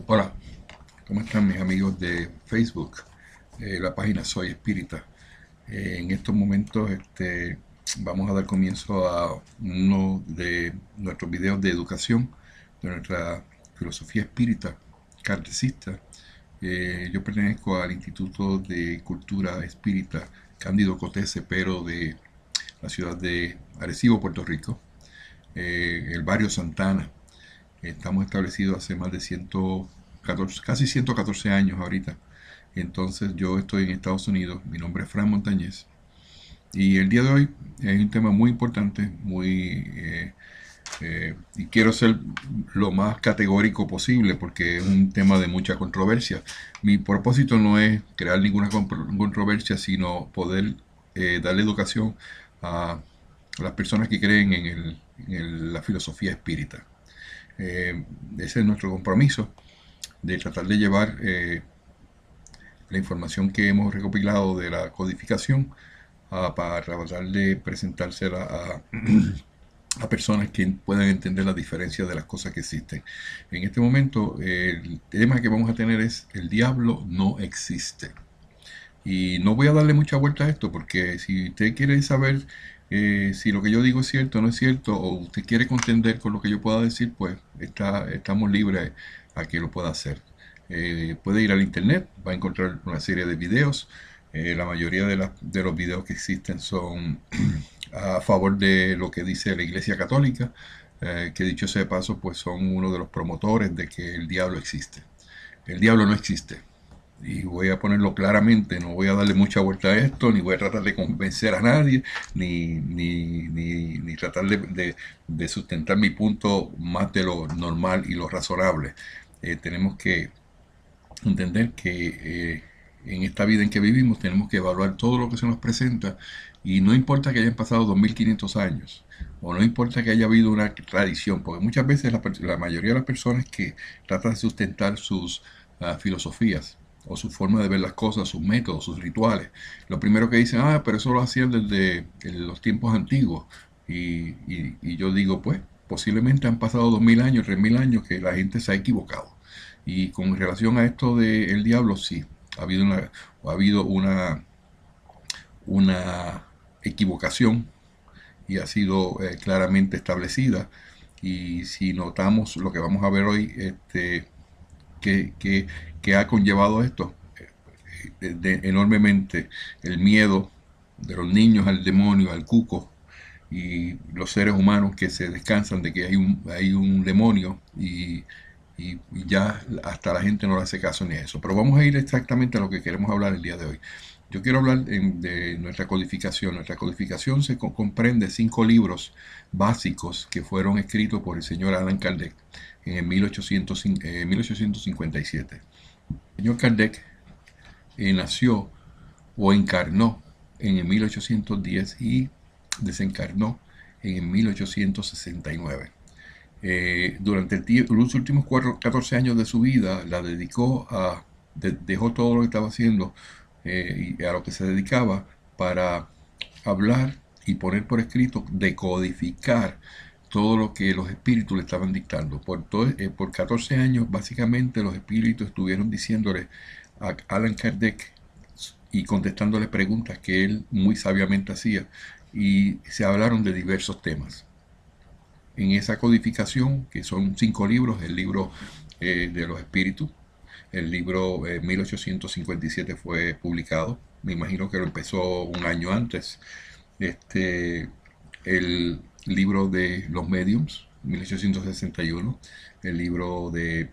Hola, ¿cómo están mis amigos de Facebook? La página Soy Espírita. En estos momentos vamos a dar comienzo a uno de nuestros videos de educación de nuestra filosofía espírita, kardecista. Yo pertenezco al Instituto de Cultura Espírita Cándido Cotese, pero de la ciudad de Arecibo, Puerto Rico, el barrio Santana. Estamos establecidos hace más de 114, casi 114 años ahorita. Entonces yo estoy en Estados Unidos, mi nombre es Fran Montañez. Y el día de hoy es un tema muy importante, y quiero ser lo más categórico posible porque es un tema de mucha controversia. Mi propósito no es crear ninguna controversia, sino poder darle educación a las personas que creen la filosofía espírita. Ese es nuestro compromiso, de tratar de llevar la información que hemos recopilado de la codificación para tratar de presentársela a personas que puedan entender la diferencia de las cosas que existen. En este momento, el tema que vamos a tener es: el diablo no existe. Y no voy a darle mucha vuelta a esto, porque si usted quiere saber si lo que yo digo es cierto o no es cierto, o usted quiere contender con lo que yo pueda decir, pues estamos libres a que lo pueda hacer. Puede ir al internet, va a encontrar una serie de videos. La mayoría de los videos que existen son a favor de lo que dice la Iglesia Católica, que dicho sea de paso, pues son uno de los promotores de que el diablo existe. El diablo no existe. Y voy a ponerlo claramente, no voy a darle mucha vuelta a esto, ni voy a tratar de convencer a nadie, ni tratar de sustentar mi punto más de lo normal y lo razonable. Tenemos que entender que en esta vida en que vivimos tenemos que evaluar todo lo que se nos presenta, y no importa que hayan pasado 2500 años, o no importa que haya habido una tradición, porque muchas veces la mayoría de las personas que tratan de sustentar sus filosofías o su forma de ver las cosas, sus métodos, sus rituales, lo primero que dicen: pero eso lo hacían desde los tiempos antiguos. Y yo digo, pues posiblemente han pasado 2000 años, 3000 años, que la gente se ha equivocado. Y con relación a esto del diablo, sí, ha habido una equivocación, y ha sido claramente establecida. Y si notamos lo que vamos a ver hoy, que, que, que ha conllevado esto, enormemente el miedo de los niños al demonio, al cuco, y los seres humanos que se descansan de que hay un demonio, y ya hasta la gente no le hace caso ni a eso. Pero vamos a ir exactamente a lo que queremos hablar el día de hoy. Yo quiero hablar de nuestra codificación. Nuestra codificación se comprende 5 libros básicos que fueron escritos por el señor Allan Kardec en el 1857. El señor Kardec nació o encarnó en el 1810 y desencarnó en el 1869. Durante los últimos 14 años de su vida la dedicó dejó todo lo que estaba haciendo y a lo que se dedicaba para hablar y poner por escrito, decodificar todo lo que los espíritus le estaban dictando. Por 14 años, básicamente, los espíritus estuvieron diciéndole a Allan Kardec y contestándole preguntas que él muy sabiamente hacía, y se hablaron de diversos temas. En esa codificación, que son 5 libros: el libro de los espíritus, El libro 1857 fue publicado. Me imagino que lo empezó un año antes. Este, el libro de los mediums, 1861. El libro de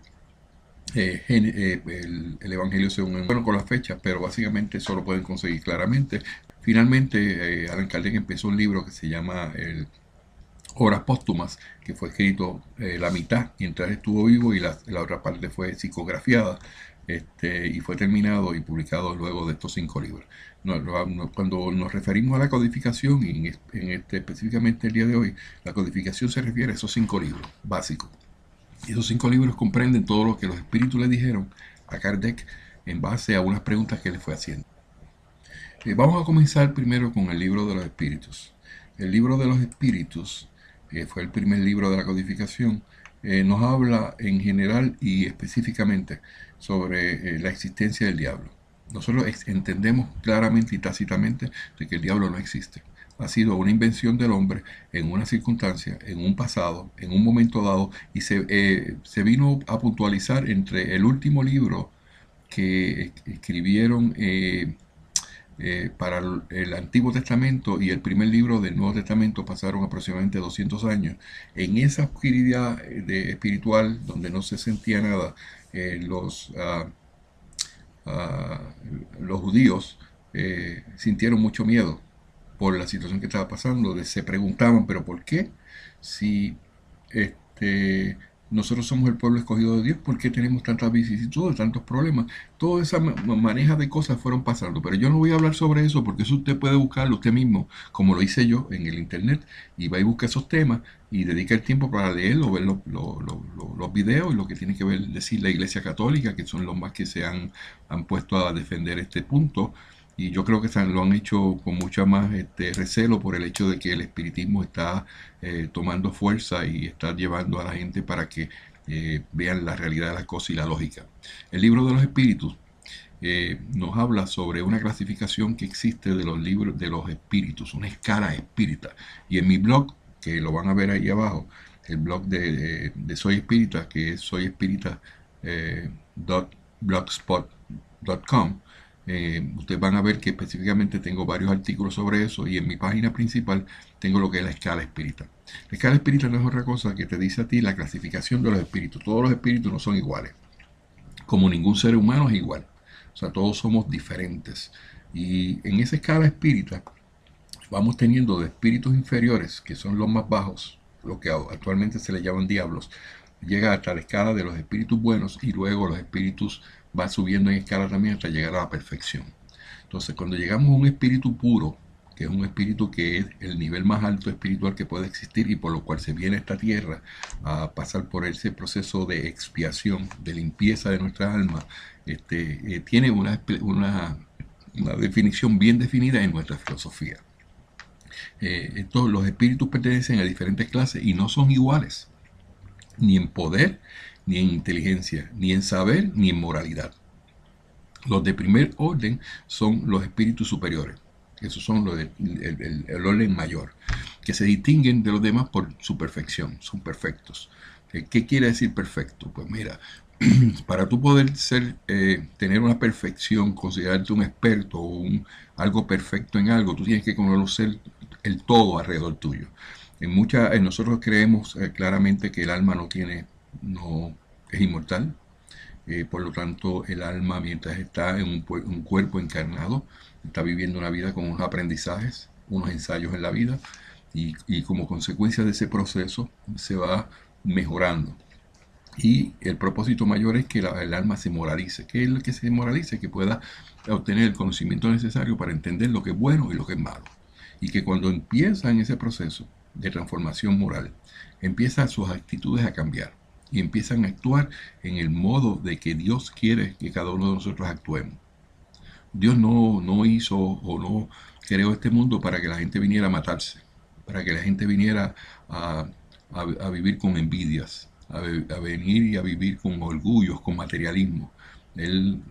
el Evangelio según... Bueno, con las fechas, pero básicamente eso lo pueden conseguir claramente. Finalmente, Allan Kardec empezó un libro que se llama Obras Póstumas, que fue escrito la mitad mientras estuvo vivo y la otra parte fue psicografiada, y fue terminado y publicado luego de estos 5 libros. Cuando nos referimos a la codificación, y específicamente el día de hoy, la codificación se refiere a esos 5 libros básicos. Y esos 5 libros comprenden todo lo que los espíritus le dijeron a Kardec en base a unas preguntas que le fue haciendo. Vamos a comenzar primero con el libro de los espíritus. El libro de los espíritus fue el primer libro de la codificación. Nos habla en general y específicamente sobre la existencia del diablo. Nosotros entendemos claramente y tácitamente de que el diablo no existe. Ha sido una invención del hombre en una circunstancia, en un pasado, en un momento dado, y se vino a puntualizar entre el último libro que escribieron para el Antiguo Testamento y el primer libro del Nuevo Testamento. Pasaron aproximadamente 200 años. En esa oscuridad espiritual donde no se sentía nada, los judíos sintieron mucho miedo por la situación que estaba pasando. Se preguntaban, pero ¿por qué? Si nosotros somos el pueblo escogido de Dios, ¿por qué tenemos tantas vicisitudes, tantos problemas? Toda esa maneja de cosas fueron pasando, pero yo no voy a hablar sobre eso porque eso usted puede buscarlo usted mismo, como lo hice yo en el internet, y va y busca esos temas y dedica el tiempo para leerlo, ver los videos y lo que tiene que ver, decir la Iglesia Católica, que son los más que se han puesto a defender este punto. Y yo creo que lo han hecho con mucha más recelo por el hecho de que el espiritismo está tomando fuerza y está llevando a la gente para que vean la realidad de las cosas y la lógica. El libro de los espíritus nos habla sobre una clasificación que existe de los libros de los espíritus, una escala espírita. Y en mi blog, que lo van a ver ahí abajo, el blog de Soy Espírita, que es soyespírita.blogspot.com, ustedes van a ver que específicamente tengo varios artículos sobre eso, y en mi página principal tengo lo que es la escala espírita. La escala espírita no es otra cosa que te dice a ti la clasificación de los espíritus. Todos los espíritus no son iguales, como ningún ser humano es igual. O sea, todos somos diferentes. Y en esa escala espírita vamos teniendo de espíritus inferiores, que son los más bajos, lo que actualmente se le llaman diablos, llega hasta la escala de los espíritus buenos, y luego los espíritus van subiendo en escala también hasta llegar a la perfección. Entonces, cuando llegamos a un espíritu puro, que es un espíritu que es el nivel más alto espiritual que puede existir y por lo cual se viene a esta tierra a pasar por ese proceso de expiación, de limpieza de nuestras almas, tiene una definición bien definida en nuestra filosofía. Los espíritus pertenecen a diferentes clases y no son iguales, ni en poder, ni en inteligencia, ni en saber, ni en moralidad. Los de primer orden son los espíritus superiores. Esos son el orden mayor, que se distinguen de los demás por su perfección, son perfectos. ¿Qué quiere decir perfecto? Pues mira, para tú poder tener una perfección, considerarte un experto o algo perfecto en algo, tú tienes que conocer el todo alrededor tuyo. Nosotros creemos claramente que el alma no es inmortal. Por lo tanto, el alma, mientras está en un cuerpo encarnado, está viviendo una vida con unos aprendizajes, unos ensayos en la vida, y como consecuencia de ese proceso se va mejorando. Y el propósito mayor es que el alma se moralice. ¿Qué es lo que se moralice? Que pueda obtener el conocimiento necesario para entender lo que es bueno y lo que es malo. Y que cuando empieza en ese proceso de transformación moral, empiezan sus actitudes a cambiar y empiezan a actuar en el modo de que Dios quiere que cada uno de nosotros actuemos. Dios no hizo o no creó este mundo para que la gente viniera a matarse, para que la gente viniera a vivir con envidias, a venir y a vivir con orgullos, con materialismo. Él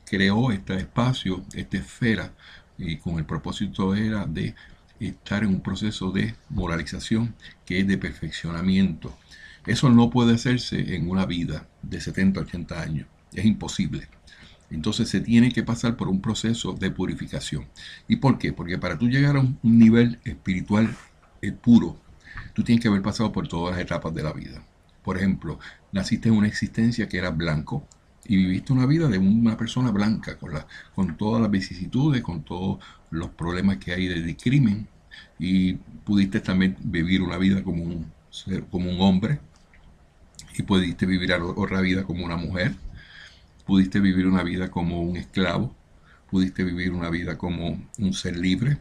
creó este espacio, esta esfera, y con el propósito era de estar en un proceso de moralización, que es de perfeccionamiento. Eso no puede hacerse en una vida de 70, 80 años. es imposible. Entonces se tiene que pasar por un proceso de purificación. ¿Y por qué? Porque para tú llegar a un nivel espiritual puro, tú tienes que haber pasado por todas las etapas de la vida. Por ejemplo, naciste en una existencia que era blanco y viviste una vida de una persona blanca, con todas las vicisitudes, con todos los problemas que hay de crimen, y pudiste también vivir una vida como un hombre, y pudiste vivir otra vida como una mujer, pudiste vivir una vida como un esclavo, pudiste vivir una vida como un ser libre,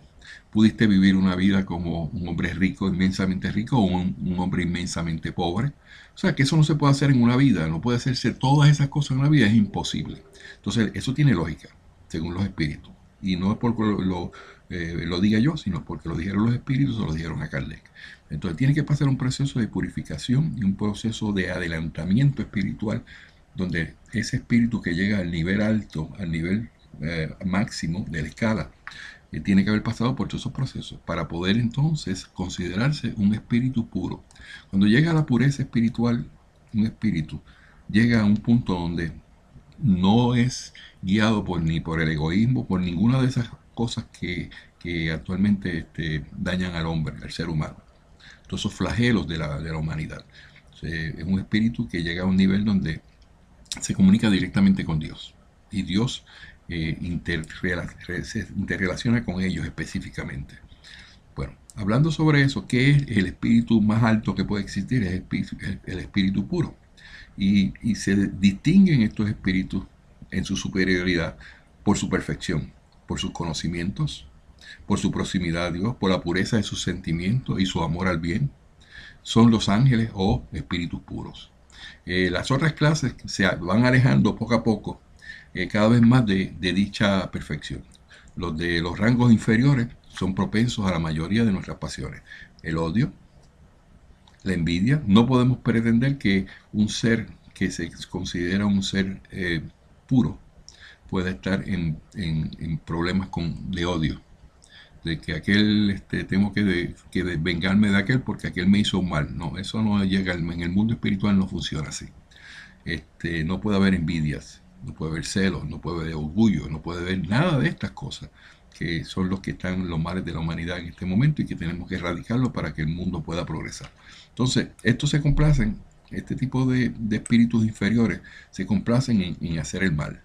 pudiste vivir una vida como un hombre rico, inmensamente rico, o un hombre inmensamente pobre. O sea, que eso no se puede hacer en una vida, no puede hacerse todas esas cosas en una vida, es imposible. Entonces, eso tiene lógica, según los espíritus. Y no es porque lo diga yo, sino porque lo dijeron los espíritus o lo dijeron a Kardec. Entonces, tiene que pasar un proceso de purificación y un proceso de adelantamiento espiritual, donde ese espíritu que llega al nivel alto, al nivel máximo de la escala, tiene que haber pasado por todos esos procesos para poder entonces considerarse un espíritu puro. Cuando llega a la pureza espiritual, un espíritu llega a un punto donde no es guiado ni por el egoísmo, por ninguna de esas cosas que actualmente dañan al hombre, al ser humano. Todos esos flagelos de la humanidad. Es un espíritu que llega a un nivel donde se comunica directamente con Dios. Y Dios se interrelaciona con ellos específicamente. Bueno, hablando sobre eso, ¿qué es el espíritu más alto que puede existir? Es el espíritu puro. Y se distinguen estos espíritus en su superioridad por su perfección, por sus conocimientos, por su proximidad a Dios, por la pureza de sus sentimientos y su amor al bien. Son los ángeles o espíritus puros. Las otras clases se van alejando poco a poco, cada vez más de dicha perfección. Los de los rangos inferiores son propensos a la mayoría de nuestras pasiones. El odio, la envidia. No podemos pretender que un ser que se considera un ser puro pueda estar en problemas de odio. De que aquel, tengo que vengarme de aquel porque aquel me hizo un mal. No, eso no llega, en el mundo espiritual no funciona así. No puede haber envidias, no puede haber celos, no puede haber orgullo, no puede haber nada de estas cosas, que son los que están los males de la humanidad en este momento y que tenemos que erradicarlos para que el mundo pueda progresar. Entonces, estos se complacen, este tipo de espíritus inferiores se complacen en hacer el mal.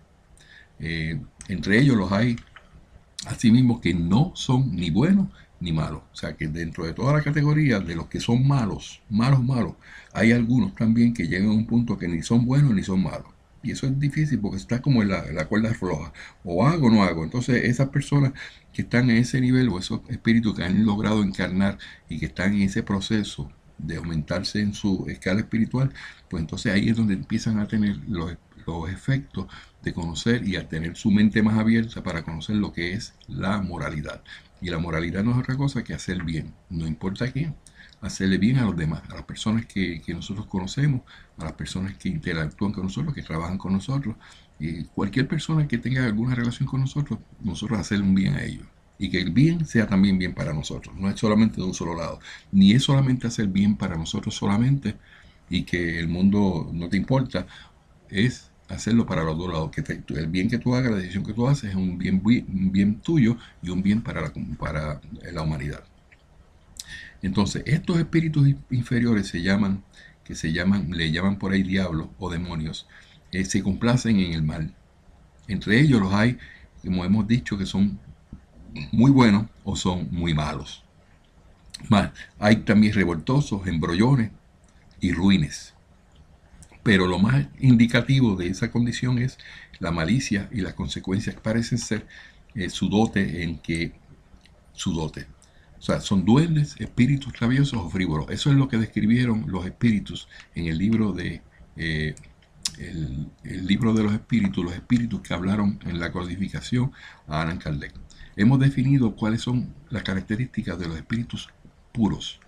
Entre ellos los hay asimismo que no son ni buenos ni malos. O sea que dentro de toda la categoría de los que son malos, hay algunos también que llegan a un punto que ni son buenos ni son malos. Y eso es difícil porque está como en la cuerda floja. O hago o no hago. Entonces esas personas que están en ese nivel o esos espíritus que han logrado encarnar y que están en ese proceso de aumentarse en su escala espiritual, pues entonces ahí es donde empiezan a tener los efectos de conocer y a tener su mente más abierta para conocer lo que es la moralidad. Y la moralidad no es otra cosa que hacer bien, no importa a quién, hacerle bien a los demás, a las personas que nosotros conocemos, a las personas que interactúan con nosotros, que trabajan con nosotros, y cualquier persona que tenga alguna relación con nosotros hacerle un bien a ellos. Y que el bien sea también bien para nosotros, no es solamente de un solo lado, ni es solamente hacer bien para nosotros solamente y que el mundo no te importa, es hacerlo para los dos lados, que el bien que tú hagas, la decisión que tú haces es un bien tuyo y un bien para la humanidad. Entonces, estos espíritus inferiores le llaman por ahí diablos o demonios, se complacen en el mal. Entre ellos los hay, como hemos dicho, que son muy buenos o son muy malos. Más, hay también revoltosos, embrollones y ruines. Pero lo más indicativo de esa condición es la malicia y las consecuencias que parecen ser su dote. O sea, son duendes, espíritus traviesos o frívolos. Eso es lo que describieron los espíritus en el libro de el libro de los espíritus que hablaron en la codificación a Allan Kardec. Hemos definido cuáles son las características de los espíritus puros,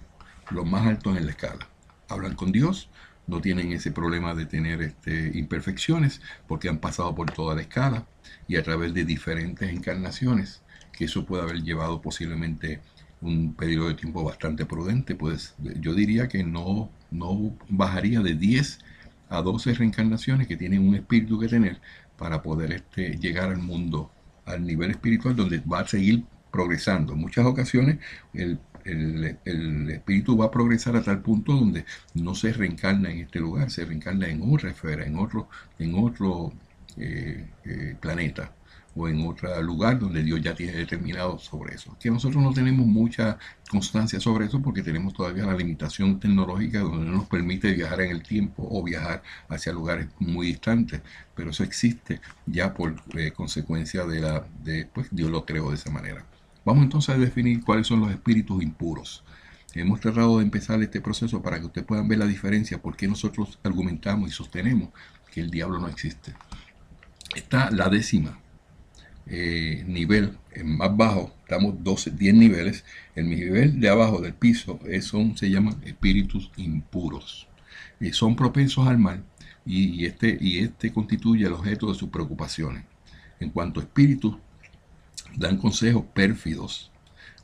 los más altos en la escala. Hablan con Dios, no tienen ese problema de tener imperfecciones porque han pasado por toda la escala y a través de diferentes encarnaciones, que eso puede haber llevado posiblemente un periodo de tiempo bastante prudente, pues yo diría que no bajaría de 10 a 12 reencarnaciones que tienen un espíritu que tener para poder llegar al mundo, al nivel espiritual donde va a seguir progresando. En muchas ocasiones el espíritu va a progresar a tal punto donde no se reencarna en este lugar, se reencarna en otra esfera, en otro planeta o en otro lugar donde Dios ya tiene determinado sobre eso. Que nosotros no tenemos mucha constancia sobre eso porque tenemos todavía la limitación tecnológica donde no nos permite viajar en el tiempo o viajar hacia lugares muy distantes, pero eso existe ya por consecuencia pues Dios lo creó de esa manera. Vamos entonces a definir cuáles son los espíritus impuros. Hemos tratado de empezar este proceso para que ustedes puedan ver la diferencia, por qué nosotros argumentamos y sostenemos que el diablo no existe. Está la décima nivel, más bajo, estamos 10 niveles. El nivel de abajo del piso se llaman espíritus impuros. Son propensos al mal y este constituye el objeto de sus preocupaciones. En cuanto a espíritus, dan consejos pérfidos,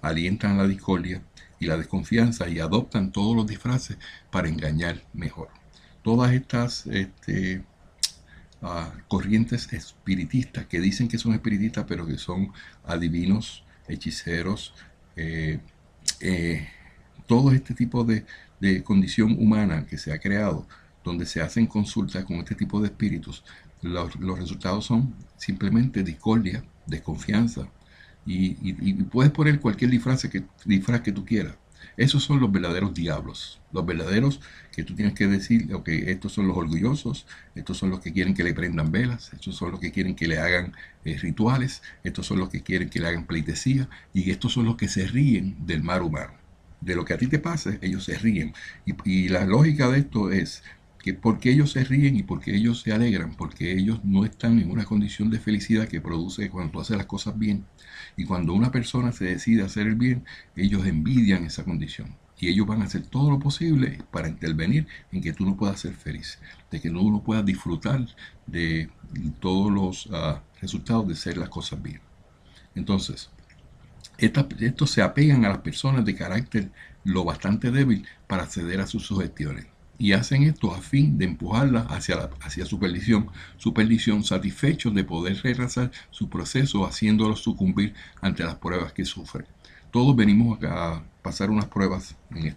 alientan la discordia y la desconfianza y adoptan todos los disfraces para engañar mejor. Todas estas corrientes espiritistas que dicen que son espiritistas pero que son adivinos, hechiceros, todo este tipo de condición humana que se ha creado, donde se hacen consultas con este tipo de espíritus, los resultados son simplemente discordia, desconfianza, y puedes poner cualquier disfraz que tú quieras. Esos son los verdaderos diablos, los verdaderos que tú tienes que decir, ok, estos son los orgullosos, estos son los que quieren que le prendan velas, estos son los que quieren que le hagan rituales, estos son los que quieren que le hagan pleitesía, y estos son los que se ríen del mal humano. De lo que a ti te pase, ellos se ríen. Y la lógica de esto es que porque ellos se ríen y porque ellos se alegran, porque ellos no están en una condición de felicidad que produce cuando tú haces las cosas bien. Y cuando una persona se decide hacer el bien, ellos envidian esa condición. Y ellos van a hacer todo lo posible para intervenir en que tú no puedas ser feliz, de que tú no puedas disfrutar de todos los resultados de hacer las cosas bien. Entonces, estos se apegan a las personas de carácter lo bastante débil para acceder a sus sugestiones. Y hacen esto a fin de empujarlas hacia su perdición, satisfechos de poder retrasar su proceso, haciéndolos sucumbir ante las pruebas que sufren. Todos venimos a pasar unas pruebas en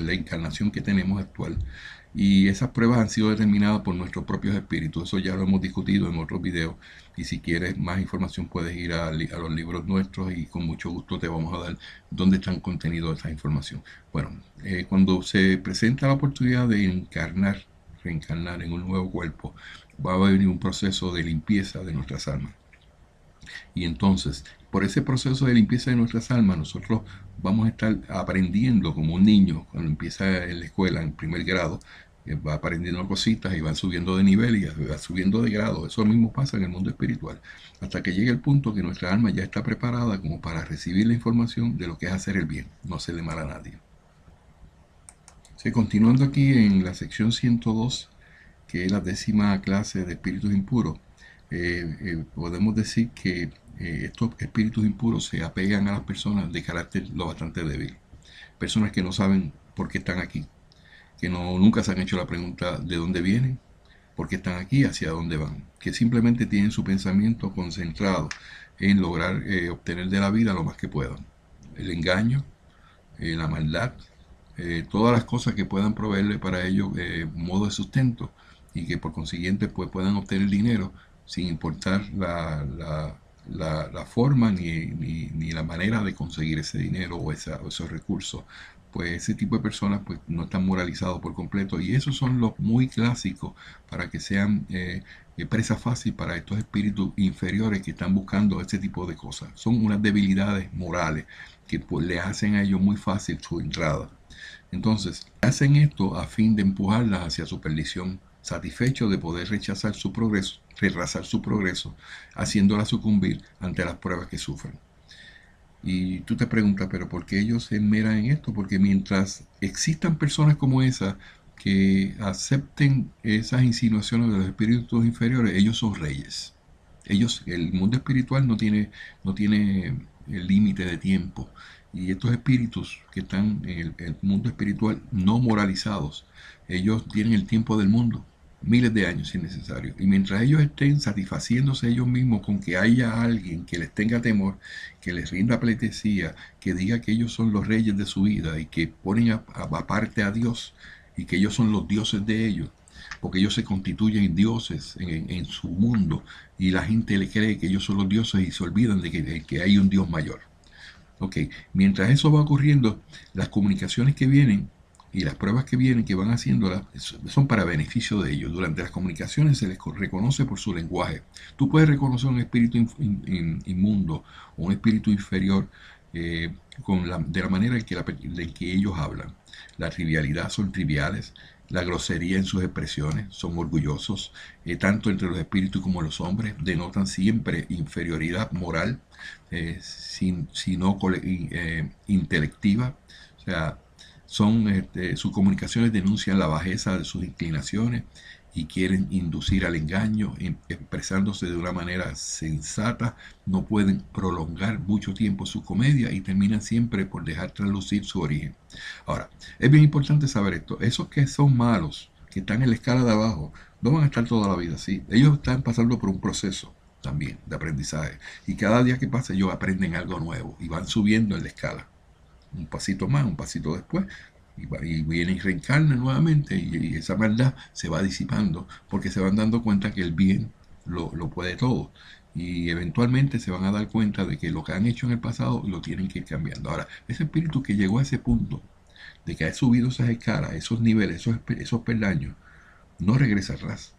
la encarnación que tenemos actual, y esas pruebas han sido determinadas por nuestros propios espíritus. Eso ya lo hemos discutido en otros videos, y si quieres más información puedes ir a los libros nuestros y con mucho gusto te vamos a dar dónde están contenidos esa información. Bueno, cuando se presenta la oportunidad de reencarnar en un nuevo cuerpo, va a venir un proceso de limpieza de nuestras almas. Y entonces, por ese proceso de limpieza de nuestras almas, nosotros vamos a estar aprendiendo como un niño cuando empieza en la escuela, en primer grado, va aprendiendo cositas y va subiendo de nivel y va subiendo de grado. Eso mismo pasa en el mundo espiritual, hasta que llegue el punto que nuestra alma ya está preparada como para recibir la información de lo que es hacer el bien, no hacerle mal a nadie. Continuando aquí en la sección 102, que es la 10ª clase de espíritus impuros, podemos decir que estos espíritus impuros se apegan a las personas de carácter lo bastante débil. Personas que no saben por qué están aquí, que nunca se han hecho la pregunta de dónde vienen, por qué están aquí, hacia dónde van, que simplemente tienen su pensamiento concentrado en lograr obtener de la vida lo más que puedan. El engaño, la maldad, todas las cosas que puedan proveerle para ellos modo de sustento, y que por consiguiente pues puedan obtener dinero sin importar la forma ni la manera de conseguir ese dinero o esos recursos. Pues ese tipo de personas pues no están moralizados por completo, y esos son los muy clásicos para que sean presa fácil para estos espíritus inferiores que están buscando este tipo de cosas. Son unas debilidades morales que pues le hacen a ellos muy fácil su entrada. Entonces, hacen esto a fin de empujarlas hacia su perdición, satisfechos de poder retrasar su progreso, haciéndola sucumbir ante las pruebas que sufren. Y tú te preguntas, ¿pero por qué ellos se enmeran en esto? Porque mientras existan personas como esas que acepten esas insinuaciones de los espíritus inferiores, ellos son reyes. El mundo espiritual no tiene el límite de tiempo. Y estos espíritus que están en el mundo espiritual no moralizados, ellos tienen el tiempo del mundo, miles de años si es necesario. Y mientras ellos estén satisfaciéndose ellos mismos con que haya alguien que les tenga temor, que les rinda pleitesía, que diga que ellos son los reyes de su vida y que ponen aparte a Dios y que ellos son los dioses de ellos, porque ellos se constituyen dioses en su mundo y la gente le cree que ellos son los dioses y se olvidan de que hay un Dios mayor. Ok, mientras eso va ocurriendo, las comunicaciones que vienen y las pruebas que vienen, que van haciéndolas, son para beneficio de ellos. Durante las comunicaciones se les reconoce por su lenguaje. Tú puedes reconocer un espíritu inmundo o un espíritu inferior de la manera en que ellos hablan. La trivialidad son triviales, la grosería en sus expresiones, son orgullosos, tanto entre los espíritus como los hombres, denotan siempre inferioridad moral, sino intelectiva. O sea, sus comunicaciones denuncian la bajeza de sus inclinaciones y quieren inducir al engaño, expresándose de una manera sensata, no pueden prolongar mucho tiempo su comedia y terminan siempre por dejar traslucir su origen. Ahora, es bien importante saber esto, esos que son malos, que están en la escala de abajo, no van a estar toda la vida así, ellos están pasando por un proceso también de aprendizaje y cada día que pasa ellos aprenden algo nuevo y van subiendo en la escala, un pasito más, un pasito después, y viene y reencarna nuevamente y esa maldad se va disipando porque se van dando cuenta que el bien lo puede todo y eventualmente se van a dar cuenta de que lo que han hecho en el pasado lo tienen que ir cambiando. Ahora, ese espíritu que llegó a ese punto de que ha subido esas escalas, esos niveles, esos peldaños, no regresa atrás.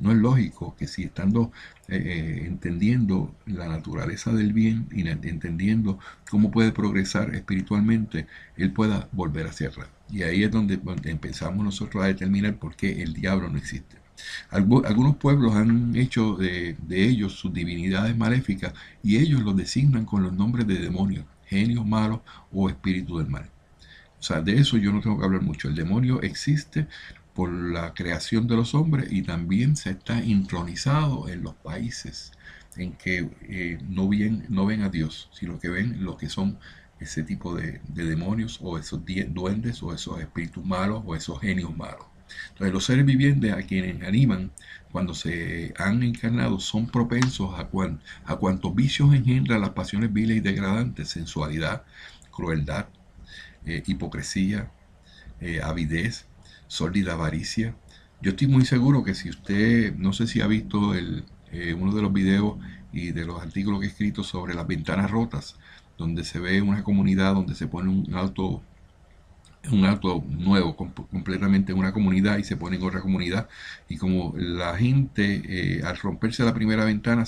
No es lógico que si estando entendiendo la naturaleza del bien y entendiendo cómo puede progresar espiritualmente, él pueda volver hacia atrás. Y ahí es donde empezamos nosotros a determinar por qué el diablo no existe. Algunos pueblos han hecho de ellos sus divinidades maléficas y ellos los designan con los nombres de demonios, genios malos o espíritus del mal. O sea, de eso yo no tengo que hablar mucho. El demonio existe por la creación de los hombres y también se está intronizado en los países en que no ven a Dios, sino que ven lo que son ese tipo de demonios o esos duendes o esos espíritus malos o esos genios malos. Entonces los seres vivientes a quienes animan cuando se han encarnado son propensos a cuantos vicios engendran las pasiones viles y degradantes, sensualidad, crueldad, hipocresía, avidez, sórdida avaricia. Yo estoy muy seguro que si usted, no sé si ha visto uno de los videos y de los artículos que he escrito sobre las ventanas rotas, donde se ve una comunidad donde se pone un auto nuevo completamente en una comunidad y se pone en otra comunidad y como la gente al romperse la primera ventana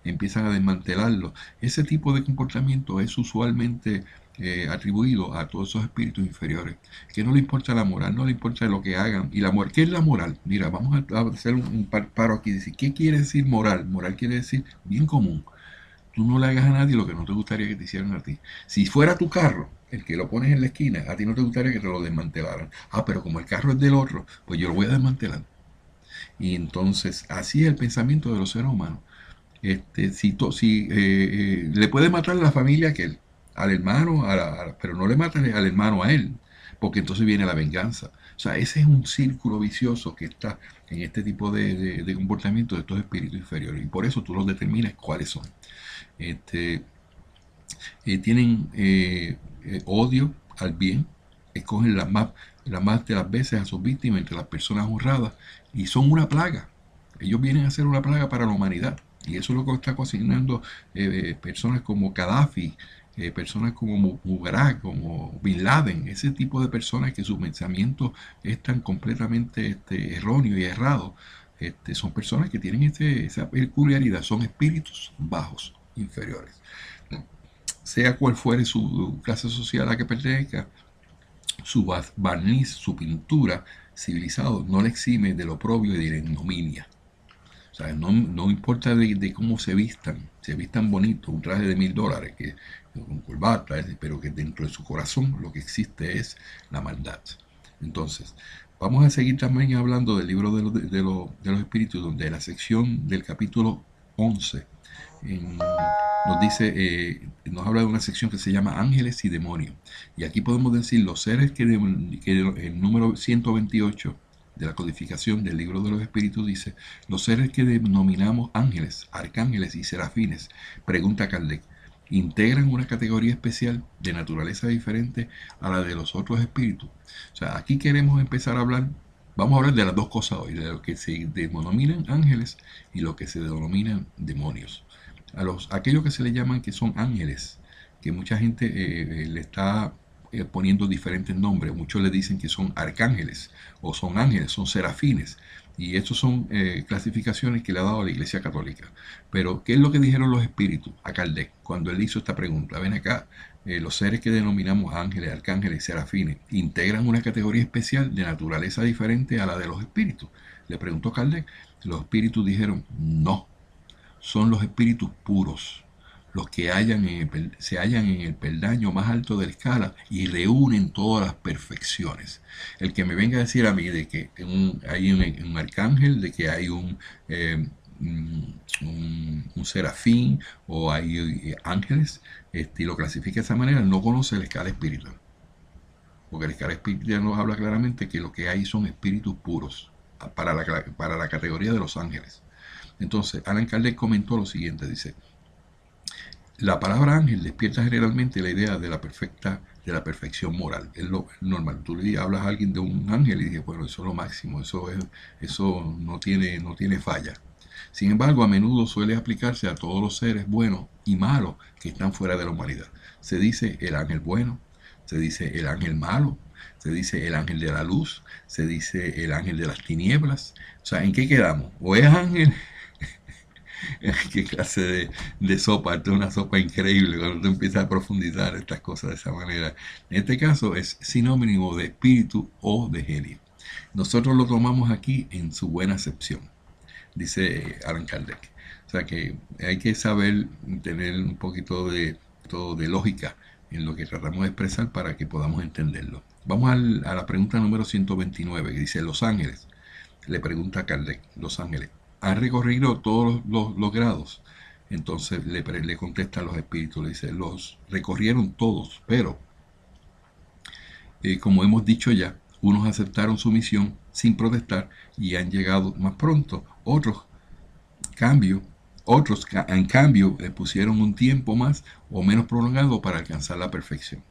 empiezan a desmantelarlo. Ese tipo de comportamiento es usualmente atribuido a todos esos espíritus inferiores, que no le importa la moral, no le importa lo que hagan. Y la moral, ¿qué es la moral? Mira, vamos a hacer un paro aquí y decir, ¿qué quiere decir moral? Moral quiere decir bien común. Tú no le hagas a nadie lo que no te gustaría que te hicieran a ti. Si fuera tu carro, el que lo pones en la esquina, a ti no te gustaría que te lo desmantelaran. Ah, pero como el carro es del otro, pues yo lo voy a desmantelar. Y entonces, así es el pensamiento de los seres humanos. Si le puede matar a la familia a aquel, al hermano, pero no le matan al hermano a él, porque entonces viene la venganza. O sea, ese es un círculo vicioso que está en este tipo de comportamiento de estos espíritus inferiores. Y por eso tú los determinas cuáles son. Este, Tienen odio al bien, escogen la más de las veces a sus víctimas entre las personas honradas y son una plaga. Ellos vienen a ser una plaga para la humanidad y eso es lo que está cocinando personas como Gaddafi, personas como Mubarak, como Bin Laden, ese tipo de personas que su pensamiento es tan completamente erróneo y errado. Son personas que tienen esa peculiaridad, son espíritus bajos, inferiores. Sea cual fuere su clase social a la que pertenezca, su barniz, su pintura civilizado no le exime de lo oprobio y de la ignominia. O sea, no importa de cómo se vistan bonito, un traje de $1000, con corbata, pero que dentro de su corazón lo que existe es la maldad. Entonces, vamos a seguir también hablando del libro de los espíritus, donde en la sección del capítulo 11, en nos dice, nos habla de una sección que se llama Ángeles y Demonios. Y aquí podemos decir los seres que el número 128 de la codificación del libro de los espíritus dice, los seres que denominamos ángeles, arcángeles y serafines, pregunta Kardec, integran una categoría especial de naturaleza diferente a la de los otros espíritus. O sea, aquí queremos empezar a hablar, vamos a hablar de las dos cosas hoy, de lo que se denominan ángeles y lo que se denominan demonios. Aquellos que se le llaman que son ángeles, que mucha gente le está poniendo diferentes nombres. Muchos le dicen que son arcángeles o son ángeles, son serafines. Y estas son clasificaciones que le ha dado la Iglesia Católica. Pero, ¿qué es lo que dijeron los espíritus a Kardec cuando él hizo esta pregunta? Ven acá, los seres que denominamos ángeles, arcángeles y serafines integran una categoría especial de naturaleza diferente a la de los espíritus. Le preguntó Kardec. Los espíritus dijeron, no, son los espíritus puros, los que se hallan en el peldaño más alto de la escala y reúnen todas las perfecciones. El que me venga a decir a mí de que hay un arcángel, de que hay un serafín o hay ángeles, y lo clasifica de esa manera, no conoce la escala espiritual. Porque la escala espiritual nos habla claramente que lo que hay son espíritus puros para la categoría de los ángeles. Entonces, Allan Kardec comentó lo siguiente, dice, la palabra ángel despierta generalmente la idea de la perfección moral. Es lo normal. Tú le hablas a alguien de un ángel y dices, bueno, eso es lo máximo, eso no tiene falla. Sin embargo, a menudo suele aplicarse a todos los seres buenos y malos que están fuera de la humanidad. Se dice el ángel bueno, se dice el ángel malo, se dice el ángel de la luz, se dice el ángel de las tinieblas. O sea, ¿en qué quedamos? O es ángel. Qué clase de sopa, esto es una sopa increíble cuando tú empiezas a profundizar estas cosas de esa manera. En este caso es sinónimo de espíritu o de genio. Nosotros lo tomamos aquí en su buena acepción, dice Allan Kardec. O sea que hay que saber tener un poquito de lógica en lo que tratamos de expresar para que podamos entenderlo. Vamos a la pregunta número 129 que dice, Los Ángeles, le pregunta a Kardec, Los Ángeles, ¿han recorrido todos los grados? Entonces le contestan los espíritus, le dice, los recorrieron todos, pero como hemos dicho ya, unos aceptaron su misión sin protestar y han llegado más pronto, otros en cambio pusieron un tiempo más o menos prolongado para alcanzar la perfección.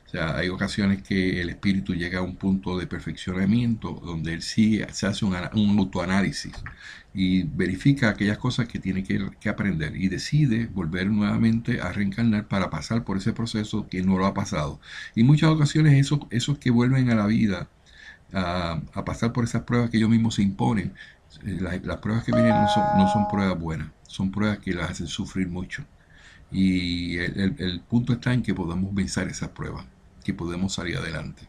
O sea, hay ocasiones que el espíritu llega a un punto de perfeccionamiento donde él sí se hace un autoanálisis y verifica aquellas cosas que tiene que aprender y decide volver nuevamente a reencarnar para pasar por ese proceso que no lo ha pasado. Y muchas ocasiones esos que vuelven a la vida a pasar por esas pruebas que ellos mismos se imponen, las pruebas que vienen no son pruebas buenas, son pruebas que las hacen sufrir mucho. Y el punto está en que podamos vencer esas pruebas, que podemos salir adelante.